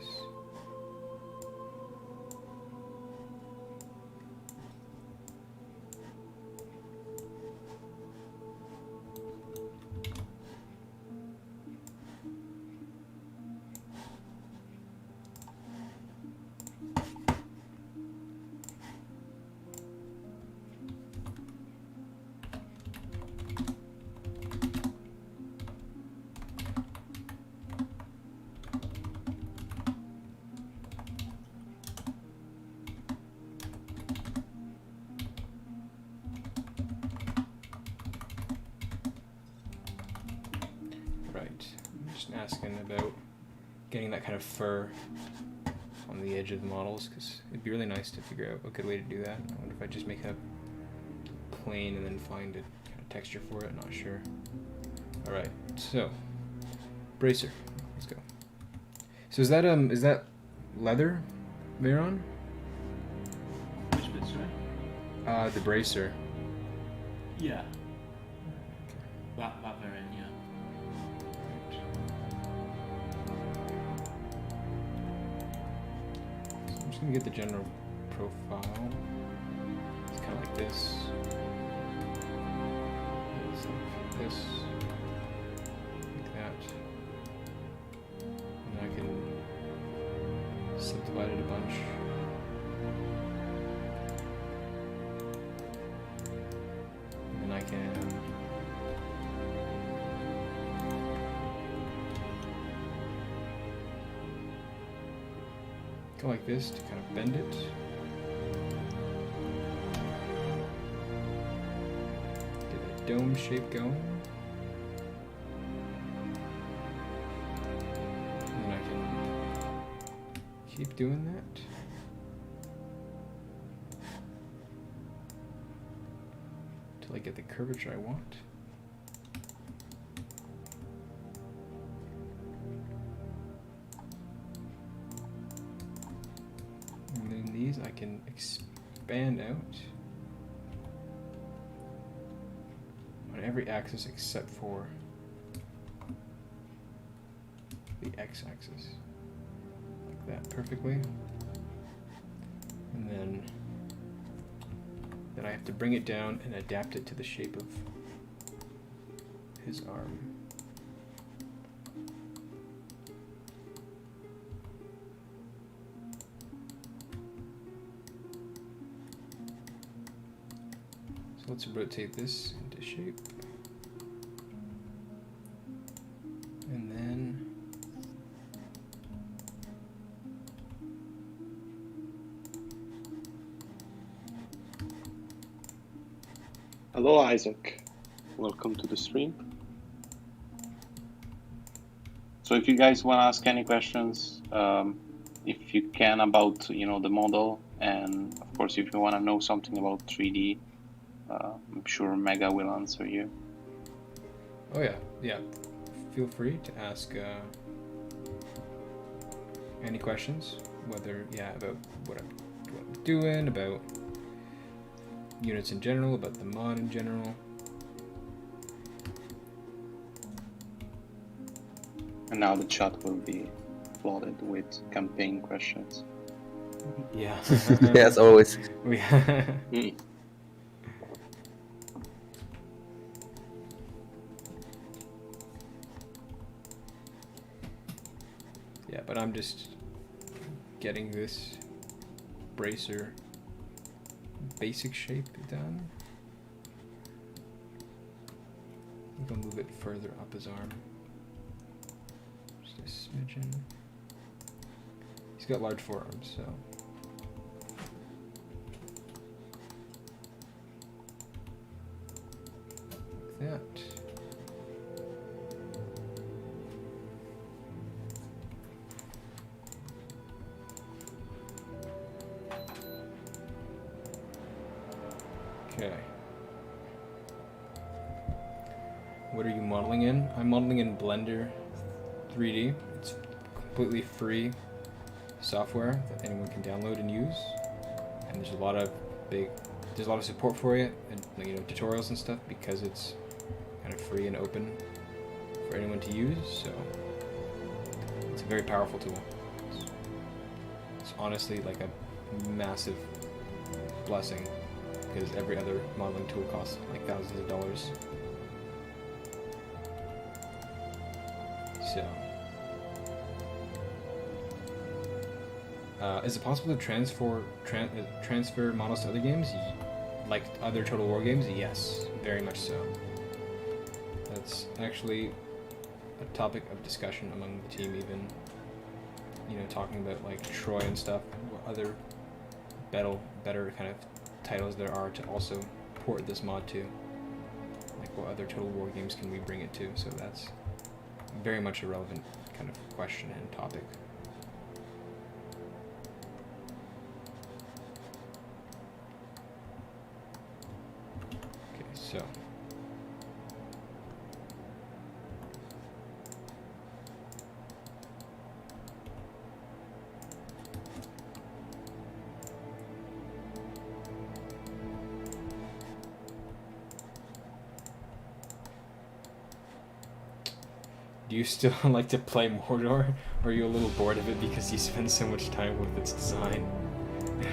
Asking about getting that kind of fur on the edge of the models, because it'd be really nice to figure out a good way to do that. I wonder if I just make a plane and then find a kind of texture for it. Not sure. All right, so bracer. Let's go. So is that leather, Veyron? Which bit, sorry? The bracer. Yeah. That variant, yeah. I'm just gonna get the general profile. It's kind of like this. It's like this. Like that. And I can subdivide it a bunch. And then I can go like this to kind of bend it. Get a dome shape going. And then I can keep doing that. Until I get the curvature I want. And then these I can expand out on every axis except for the x-axis. Like that perfectly. And then I have to bring it down and adapt it to the shape of his arm. So let's rotate this into shape. And then Hello, Isaac. Welcome to the stream. So if you guys want to ask any questions, if you can, about the model, and of course if you want to know something about 3D, I'm sure Mega will answer you. oh yeah, feel free to ask any questions, whether about what I'm doing, about units in general, about the mod in general. And now the chat will be flooded with campaign questions. Yeah. As always. yeah, Yeah, but I'm just getting this bracer basic shape done. I'm gonna move it further up his arm. Just a smidgen. He's got large forearms, so. Like that. Okay. What are you modeling in? I'm modeling in Blender 3D. It's completely free software that anyone can download and use. And there's a lot of support for it, and tutorials and stuff, because it's kind of free and open for anyone to use. So it's a very powerful tool. It's honestly like a massive blessing, because every other modeling tool costs like thousands of dollars. So, is it possible to transfer models to other games, like other Total War games? Yes, very much so. That's actually a topic of discussion among the team, even, talking about like Troy and stuff, what other better kind of titles there are to also port this mod to. Like, what other Total War games can we bring it to? So that's very much a relevant kind of question and topic. Okay, so do you still like to play Mordor, or are you a little bored of it because you spend so much time with its design?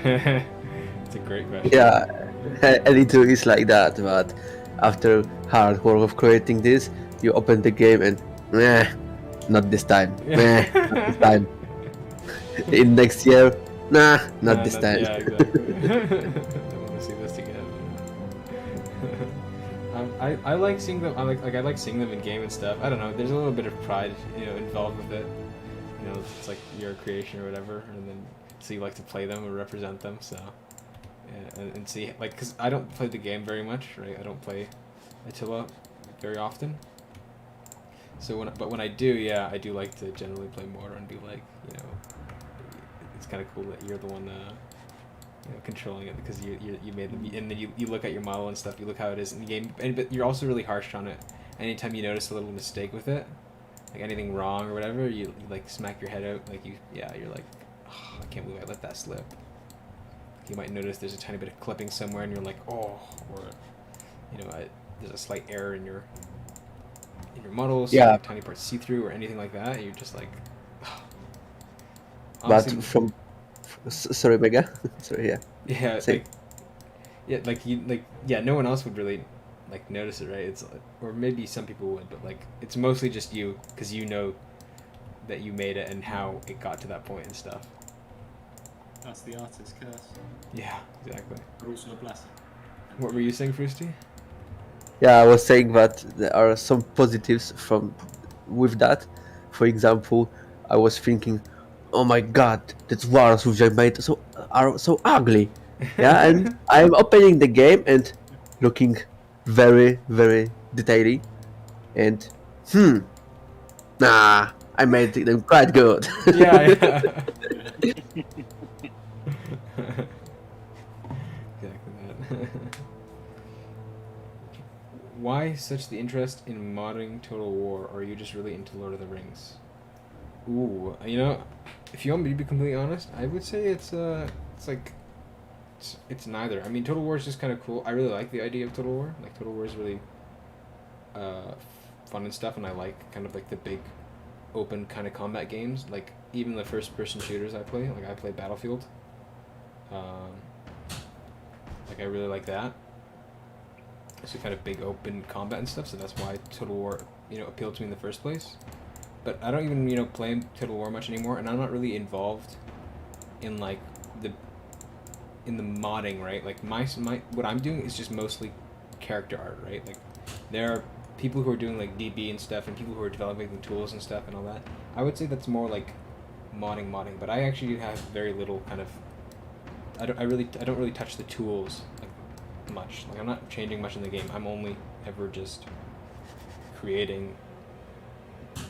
It's a great question. Yeah, a little is like that, but after hard work of creating this, you open the game and not this time. Not this time. In next year, not this time. Yeah, exactly. I want to see this again. I like seeing them. I like seeing them in game and stuff. I don't know. There's a little bit of pride, involved with it. It's like your creation or whatever, and then so you like to play them or represent them. So, yeah, and see, like, because I don't play the game very much, right? I don't play Attila very often. So when I do, yeah, I do like to generally play Mordor and be like, it's kind of cool that you're the one. Controlling it, because you made them, and then you look at your model and stuff. You look how it is in the game, but you're also really harsh on it. Anytime you notice a little mistake with it, like anything wrong or whatever, you like smack your head out. Like you're like, oh, I can't believe I let that slip. You might notice there's a tiny bit of clipping somewhere, and you're like, oh, or there's a slight error in your model, so Yeah. like tiny parts see through or anything like that. And you're just like, oh. But Honestly, sorry, Mega. Sorry, yeah. yeah, Same. no one else would really like notice it, right? It's or maybe some people would, but like it's mostly just you, because you know that you made it and how it got to that point and stuff. That's the artist's curse, Yeah, exactly. but also a blessing. What were you saying, Frusty? Yeah, I was saying that there are some positives with that. For example, I was thinking, oh my god, the dwarves which I made are so ugly. Yeah, and I'm opening the game and looking very, very detaily, and I made them quite good. Yeah. Exactly that. Why such the interest in modding Total War, or are you just really into Lord of the Rings? Ooh, if you want me to be completely honest, I would say it's neither. I mean, Total War is just kind of cool. I really like the idea of Total War. Like, Total War is really fun and stuff, and I like kind of like the big open kind of combat games. Like, even the first person shooters I play, like I play Battlefield. Like, I really like that. It's a kind of big open combat and stuff, so that's why Total War, appealed to me in the first place. but I don't even play Total War much anymore, and I'm not really involved in like in the modding, right? Like my what I'm doing is just mostly character art, right? Like there are people who are doing like DB and stuff, and people who are developing the tools and stuff and all that. I would say that's more like modding, but I actually have very little kind of. I don't really touch the tools like much. Like I'm not changing much in the game. I'm only ever just creating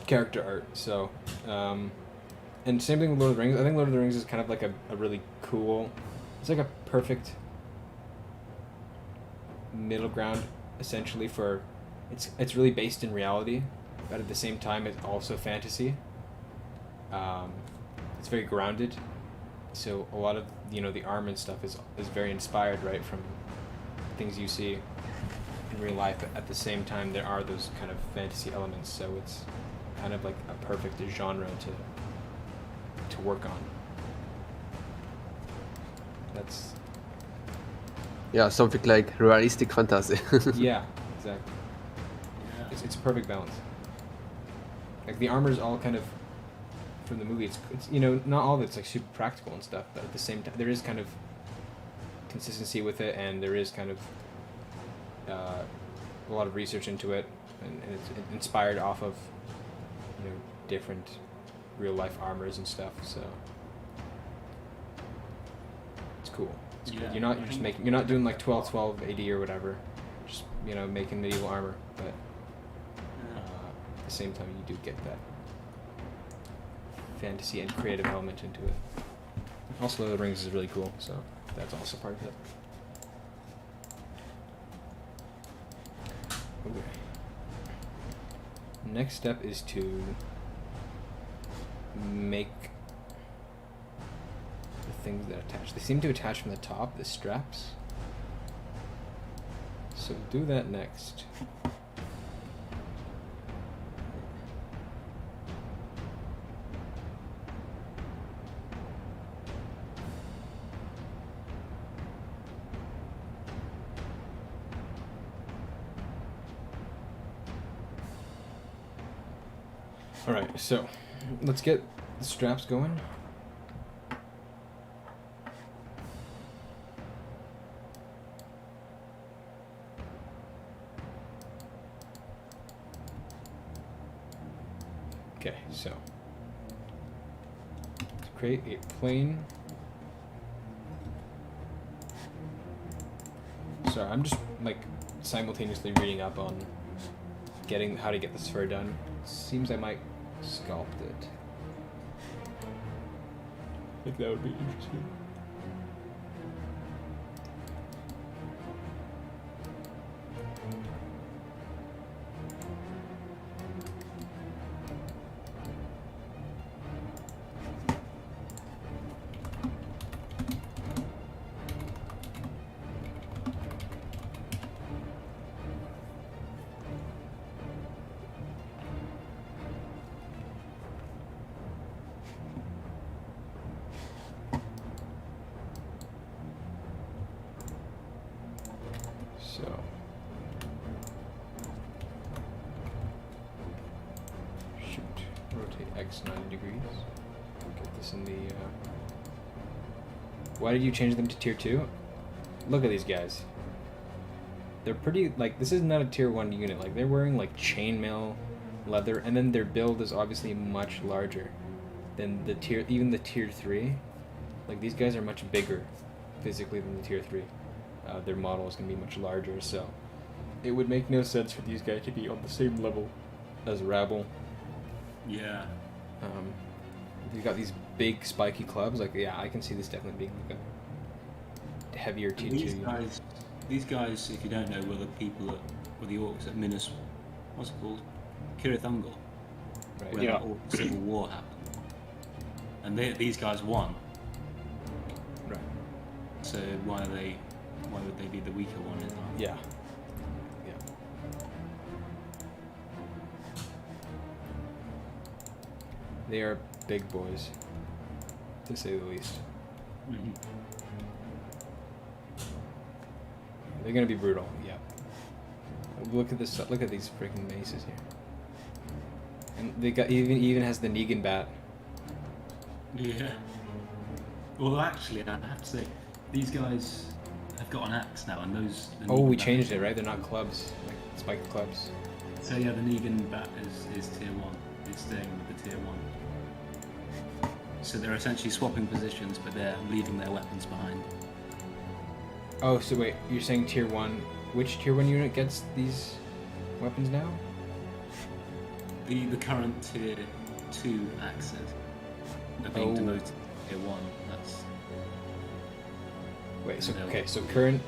character art. So, and same thing with Lord of the Rings. I think Lord of the Rings is kind of like a really cool. It's like a perfect middle ground, essentially, for it's really based in reality, but at the same time it's also fantasy. It's very grounded, so a lot of the armor and stuff is very inspired, right, from things you see in real life. But at the same time, there are those kind of fantasy elements, so it's kind of like a perfect genre to work on. That's something like realistic fantasy. yeah, exactly. Yeah. It's a perfect balance. Like the armor is all kind of from the movie. It's not all of it's like super practical and stuff, but at the same time there is kind of consistency with it, and there is kind of a lot of research into it, and it's inspired off of different real life armors and stuff. So it's cool. It's Yeah, good. You're not doing like 1212 AD or whatever, just making medieval armor, but at the same time you do get that fantasy and creative element into it. Also, Lord of the Rings is really cool, so that's also part of it. Okay. Next step is to make the things that attach. They seem to attach from the top, the straps. So we'll do that next. Alright, so let's get the straps going. Okay, so to create a plane. Sorry, I'm just like simultaneously reading up on getting how to get this fur done. Seems I might sculpt it. I think that would be interesting. So shoot, rotate X 90 degrees. Get this in the. Why did you change them to tier 2? Look at these guys. They're pretty, like, this is not a tier 1 unit. Like, they're wearing like chainmail leather, and then their build is obviously much larger than even the tier 3. Like, these guys are much bigger physically than the tier 3. Their model is going to be much larger, so it would make no sense for these guys to be on the same level as Rabble. Yeah. You've got these big spiky clubs. Like, yeah, I can see this definitely being like a heavier tier 2. These guys, if you don't know, were the the orcs at Minas, what's it called? Cirith Ungol, Right. where Yeah. the orc civil war happened. And these guys won. Right. So why would they be the weaker one in that? Yeah. Yeah. They are big boys, to say the least. Mm-hmm. They're gonna be brutal. Yeah. Look at this. Look at these freaking maces here. And they got even has the Negan bat. Yeah. Although actually, I have to say, these guys have got an axe now, and those. Oh, we changed it, right? They're not clubs, like spiked clubs. So yeah, the Negan bat is tier 1. It's staying with the tier 1. So they're essentially swapping positions, but they're leaving their weapons behind. Oh, so wait, you're saying tier 1. Which tier 1 unit gets these weapons now? The current tier 2 axes are being demoted to tier 1. That's. Wait, so okay, so current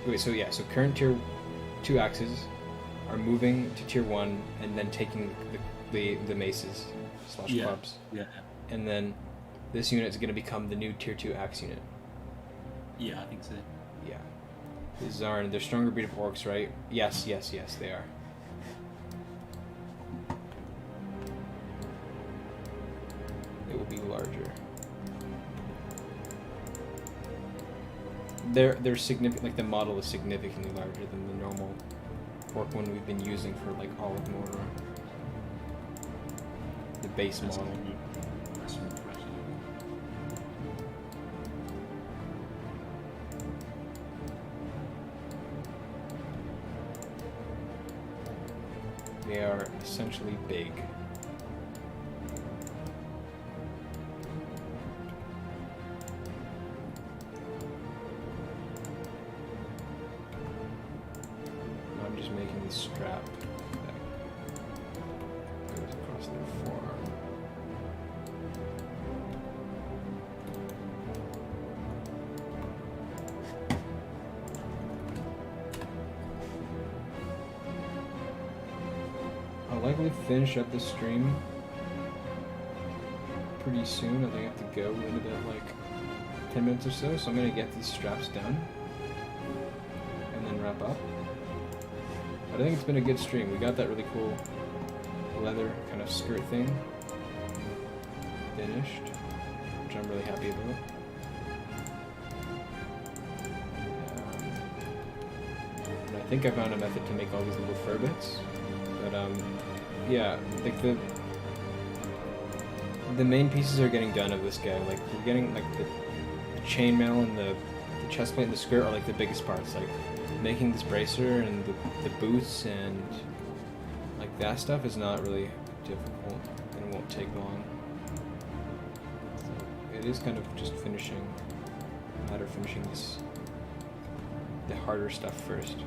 tier 2 axes are moving to tier 1 and then taking the maces / clubs. Yeah. And then this unit is going to become the new tier 2 axe unit. Yeah, I think so. Yeah. The Zarn, they're stronger breed of orcs, right? Yes, they are. It will be larger. They're significant. Like the model is significantly larger than the normal orc one we've been using for like all of Mordor. The base model. That's refreshing. They are essentially big. I'm just making the strap that goes across their forearm. I'll likely finish up the stream pretty soon. I think I have to go in about like 10 minutes or so, so I'm gonna get these straps done and then wrap up. But I think it's been a good stream. We got that really cool leather kind of skirt thing finished, which I'm really happy about. And I think I found a method to make all these little fur bits. But yeah, like the main pieces are getting done of this guy. Like we're getting like the chainmail and the chest plate and the skirt are like the biggest parts. Like making this bracer and the boots and like that stuff is not really difficult and it won't take long. So it is kind of just finishing, a matter of finishing the harder stuff first.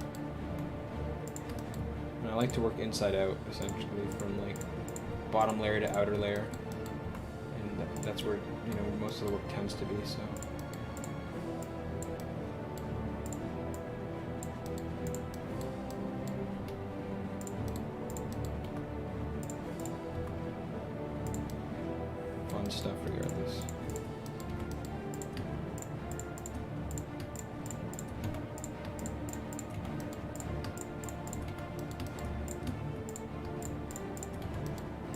And I like to work inside out, essentially, from like bottom layer to outer layer, and that's where most of the work tends to be. So. Fun stuff, regardless.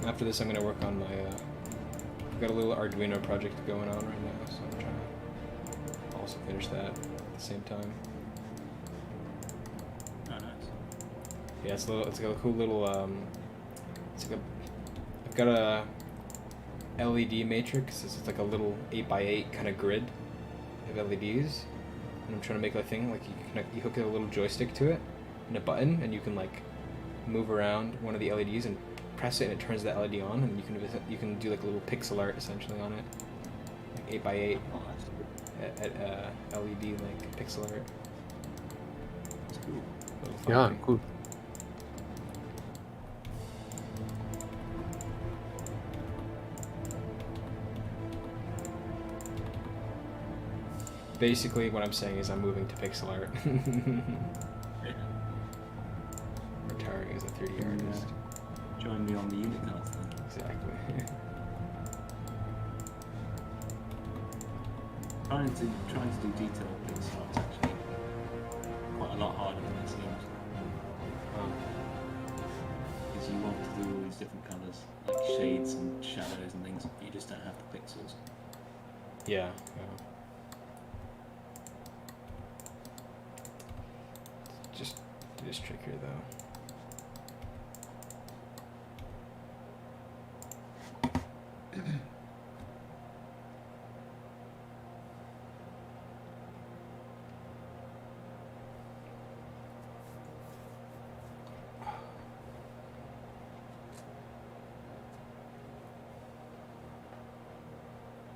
After this, I'm going to work on my, I've got a little Arduino project going on right now, so I'm trying to also finish that at the same time. Oh, nice. Yeah, it's got a cool little, I've got a LED matrix. It's like a little 8x8 kind of grid of LEDs, and I'm trying to make a thing, like you hook a little joystick to it and a button, and you can like move around one of the LEDs and press it and it turns the LED on, and you can do like a little pixel art essentially on it, like 8x8 LED like pixel art. That's cool. Yeah, cool. Basically, what I'm saying is I'm moving to pixel art. Retiring as a 3D artist. Join me on the unit cards then. Exactly. Trying to do detailed pixel art is actually quite a lot harder than it seems. Because you want to do all these different colours, like shades and shadows and things, but you just don't have the pixels. Yeah. Just do this trick here though.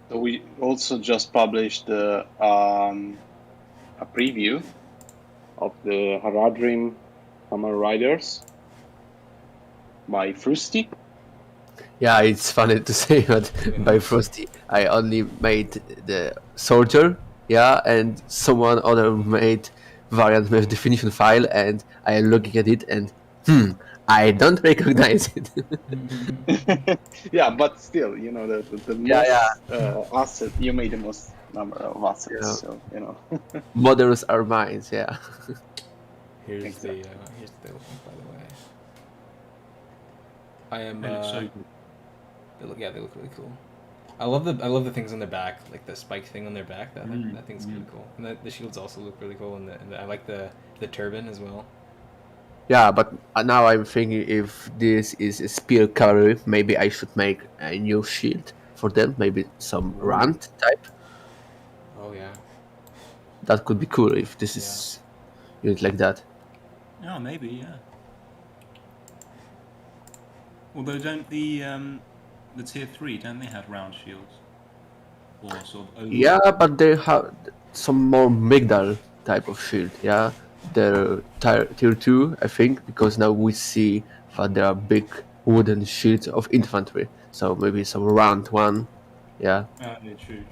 So we also just published a preview of the Haradrim Hammer Riders by Frusty. Yeah, it's funny to say, but Really by nice. Frosty, I only made the soldier, yeah, and someone other made variant with definition file, and I am looking at it, and I don't recognize it. Yeah, but still, the Yeah, yeah, most asset, you made the most number of assets, yeah. so Models are mine, yeah. Here's Exactly. here's the link, by the way. I am. And it's so good. They look really cool. I love the things on their back, like the spike thing on their back. That thing's really cool. And the shields also look really cool. And I like the turban as well. Yeah, but now I'm thinking if this is a spear cavalry, maybe I should make a new shield for them, maybe some rant type. Oh yeah. That could be cool if this is unit like that. Oh, maybe, yeah. Although don't the tier 3, don't they have round shields? Or sort of overall? Yeah, but they have some more Migdal type of shield, yeah. They're tier 2, I think, because now we see that there are big wooden shields of infantry. So maybe some round one, yeah. Yeah, true.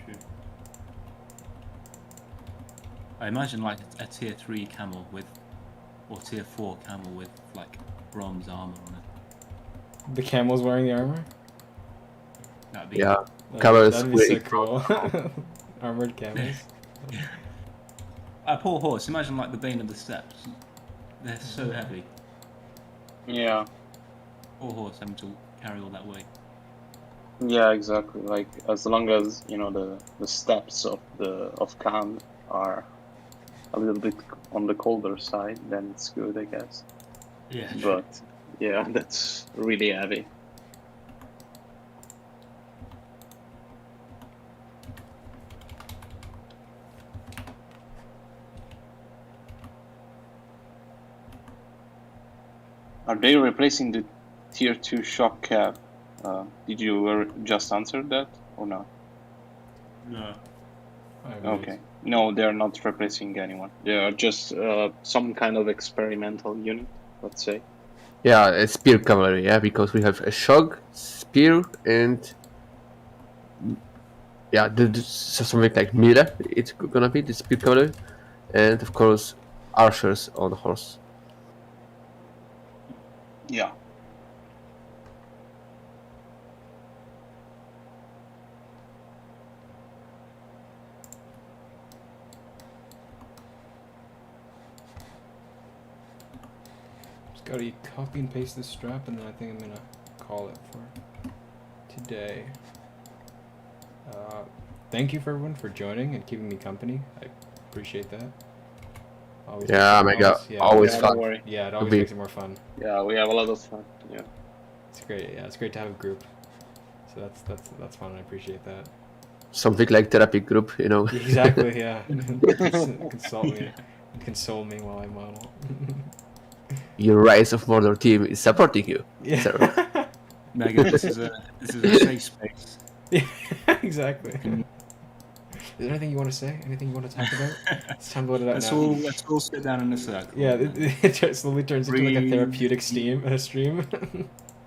I imagine like a tier 3 camel with, or tier 4 camel with like bronze armor on it. The camel's wearing the armor. That'd be Yeah, camels That'd be so with cool. Armored camels. a poor horse. Imagine like the Bane of the Steppes. They're so heavy. Yeah, Poor horse having to carry all that weight. yeah, exactly. Like as long as the steps of Khan are a little bit on the colder side, then it's good, I guess. Yeah. But yeah, that's really heavy. Are they replacing the tier 2 shock cap? Did you just answer that or not? No. Okay. No, they're not replacing anyone. They are just some kind of experimental unit, let's say. yeah, a spear cavalry, yeah, because we have a shock, spear, and yeah, something like Mira. It's gonna be the spear cavalry, and of course archers on horse. Yeah. Just gotta copy and paste this strap, and then I think I'm gonna call it for today. Thank you for everyone for joining and keeping me company. I appreciate that. Always Yeah, mega, always Yeah, fun. don't worry. Yeah, it always be- makes it more fun. Yeah, we have a lot of fun. Yeah. It's great. Yeah, it's great to have a group. So that's fun. I appreciate that. Something like therapy group, you know. Exactly. Yeah. Consult me, console me while I model. Your Rise of Mordor team is supporting you. Yeah. sir. Megan, this is a safe space. Yeah. Exactly. Is there anything you want to say? Anything you want to talk about? It's time to let it out now. Let's all sit down in a circle. Yeah, it slowly turns into like a Breathe. therapeutic stream.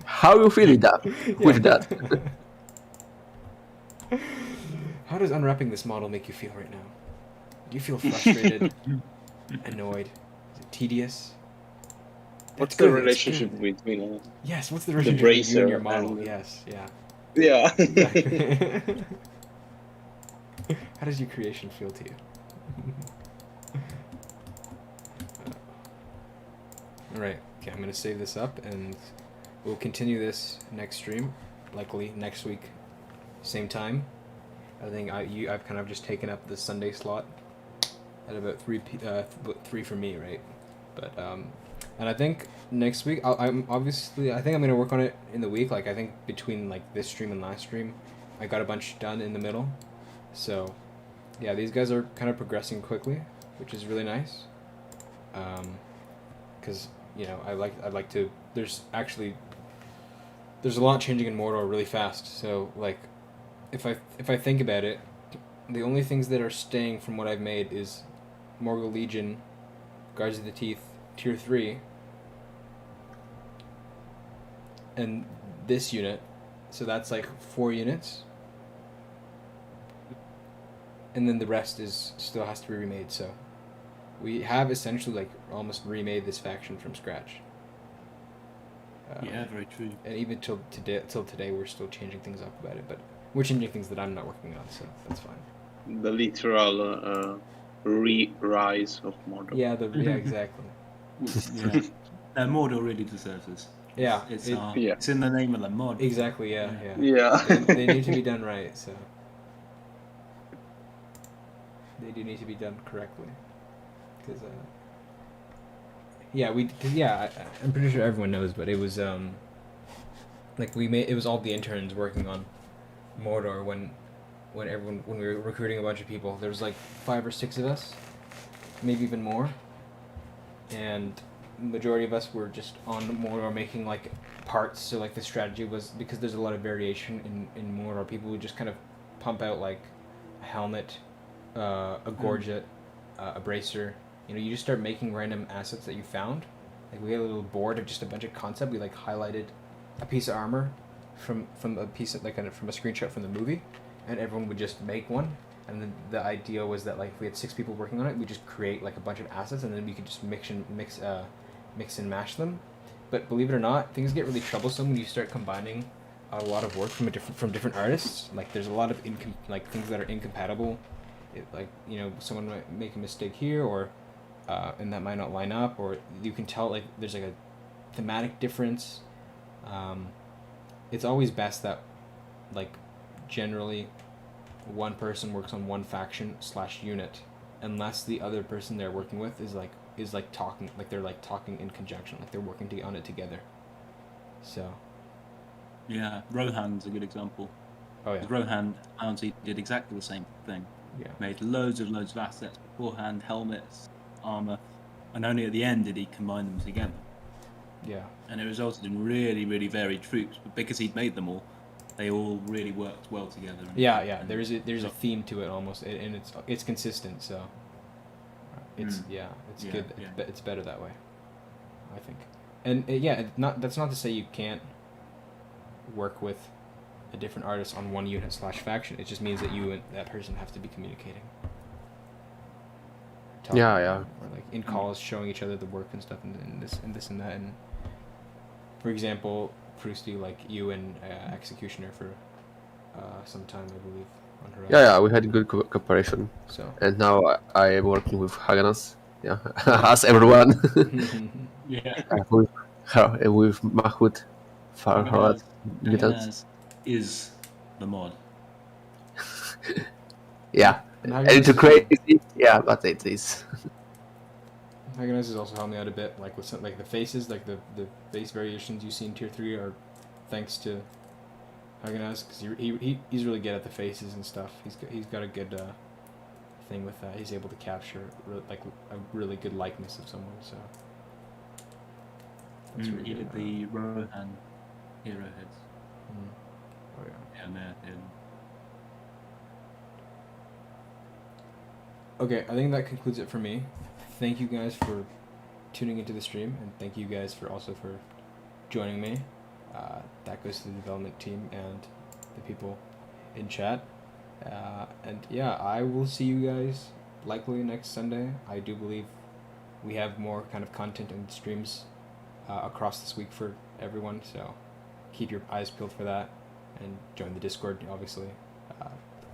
How you feeling that? With that? How does unwrapping this model make you feel right now? Do you feel frustrated, annoyed, is it tedious? What's It's the good, it's relationship good. between Yes, what's the relationship between you and your bracer model? and- Yes, yeah. Yeah. Exactly. How does your creation feel to you? Alright, okay, I'm gonna save this up and we'll continue this next stream, likely next week, same time. I think I've kind of just taken up the Sunday slot at about 3 for me, right? But and I think next week I think I'm gonna work on it in the week. Like I think between like this stream and last stream, I got a bunch done in the middle. So yeah, these guys are kind of progressing quickly, which is really nice. Because I'd like to. There's a lot changing in Mordor really fast. So like, if I think about it, the only things that are staying from what I've made is Morgul Legion, Guards of the Teeth, Tier 3, and this unit. So that's like 4 units. And then the rest is still has to be remade, so we have essentially like almost remade this faction from scratch. Yeah, very true. And even till today, we're still changing things up about it, but we're changing things that I'm not working on, so that's fine. The literal rise of Mordor. Yeah, exactly. Yeah. Mordor really deserves this. Yeah, it's in the name of the mod. Exactly. Yeah. They need to be done right, so they do need to be done correctly, because I'm pretty sure everyone knows, but it was it was all the interns working on Mordor when we were recruiting a bunch of people. There was like 5 or 6 of us, maybe even more, and the majority of us were just on Mordor making like parts. So like the strategy was, because there's a lot of variation in Mordor, people would just kind of pump out like a helmet, a gorget, a bracer. You just start making random assets that you found. Like we had a little board of just a bunch of concept. We like highlighted a piece of armor from a piece of from a screenshot from the movie, and everyone would just make one. And then the idea was that like if we had 6 people working on it, we just create like a bunch of assets, and then we could just mix and mash them. But believe it or not, things get really troublesome when you start combining a lot of work from different artists. Like there's a lot of things that are incompatible. Someone might make a mistake here, or and that might not line up, or you can tell like there's like a thematic difference. It's always best that like generally one person works on one faction / unit, unless the other person they're working with is talking, like they're like talking in conjunction, like they're working on it together. So yeah, Rohan's a good example. Oh yeah, Rohan Bounty did exactly the same thing. Yeah, made loads of assets beforehand, helmets, armor, and only at the end did he combine them together. Yeah, and it resulted in really, really varied troops. But because he'd made them all, they all really worked well together. Yeah. There's a theme to it almost, and it's consistent. So it's good. Yeah. It's better that way, I think. And that's not to say you can't work with a different artist on one unit / faction. It just means that you and that person have to be communicating. Talking, or like in calls, showing each other the work and stuff, and this and that. And for example, Frusty, like you and Executioner for some time, I believe, on Horizon. Yeah, we had good cooperation. So and now I am working with Haganas. Yeah, as everyone. Yeah. with Mahmoud, Farhad, Haganas is the mod. Yeah, and it's crazy. Yeah, but it is. Haganas has also helped me out a bit, like with some, like the faces, like the face variations you see in Tier 3 are thanks to Haganas, because he's really good at the faces and stuff. He's got a good thing with that. He's able to capture like a really good likeness of someone. So that's really He good. did the Rohan hero heads. Oh yeah. And they're in. Okay, I think that concludes it for me. Thank you guys for tuning into the stream, and thank you guys for joining me. That goes to the development team and the people in chat. And yeah, I will see you guys likely next Sunday. I do believe we have more kind of content and streams across this week for everyone, so keep your eyes peeled for that, and join the Discord, obviously.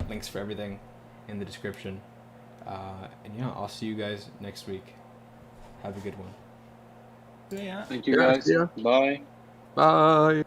Links for everything in the description. And yeah, I'll see you guys next week. Have a good one. Yeah. Thank you guys. Yeah. Bye. Bye.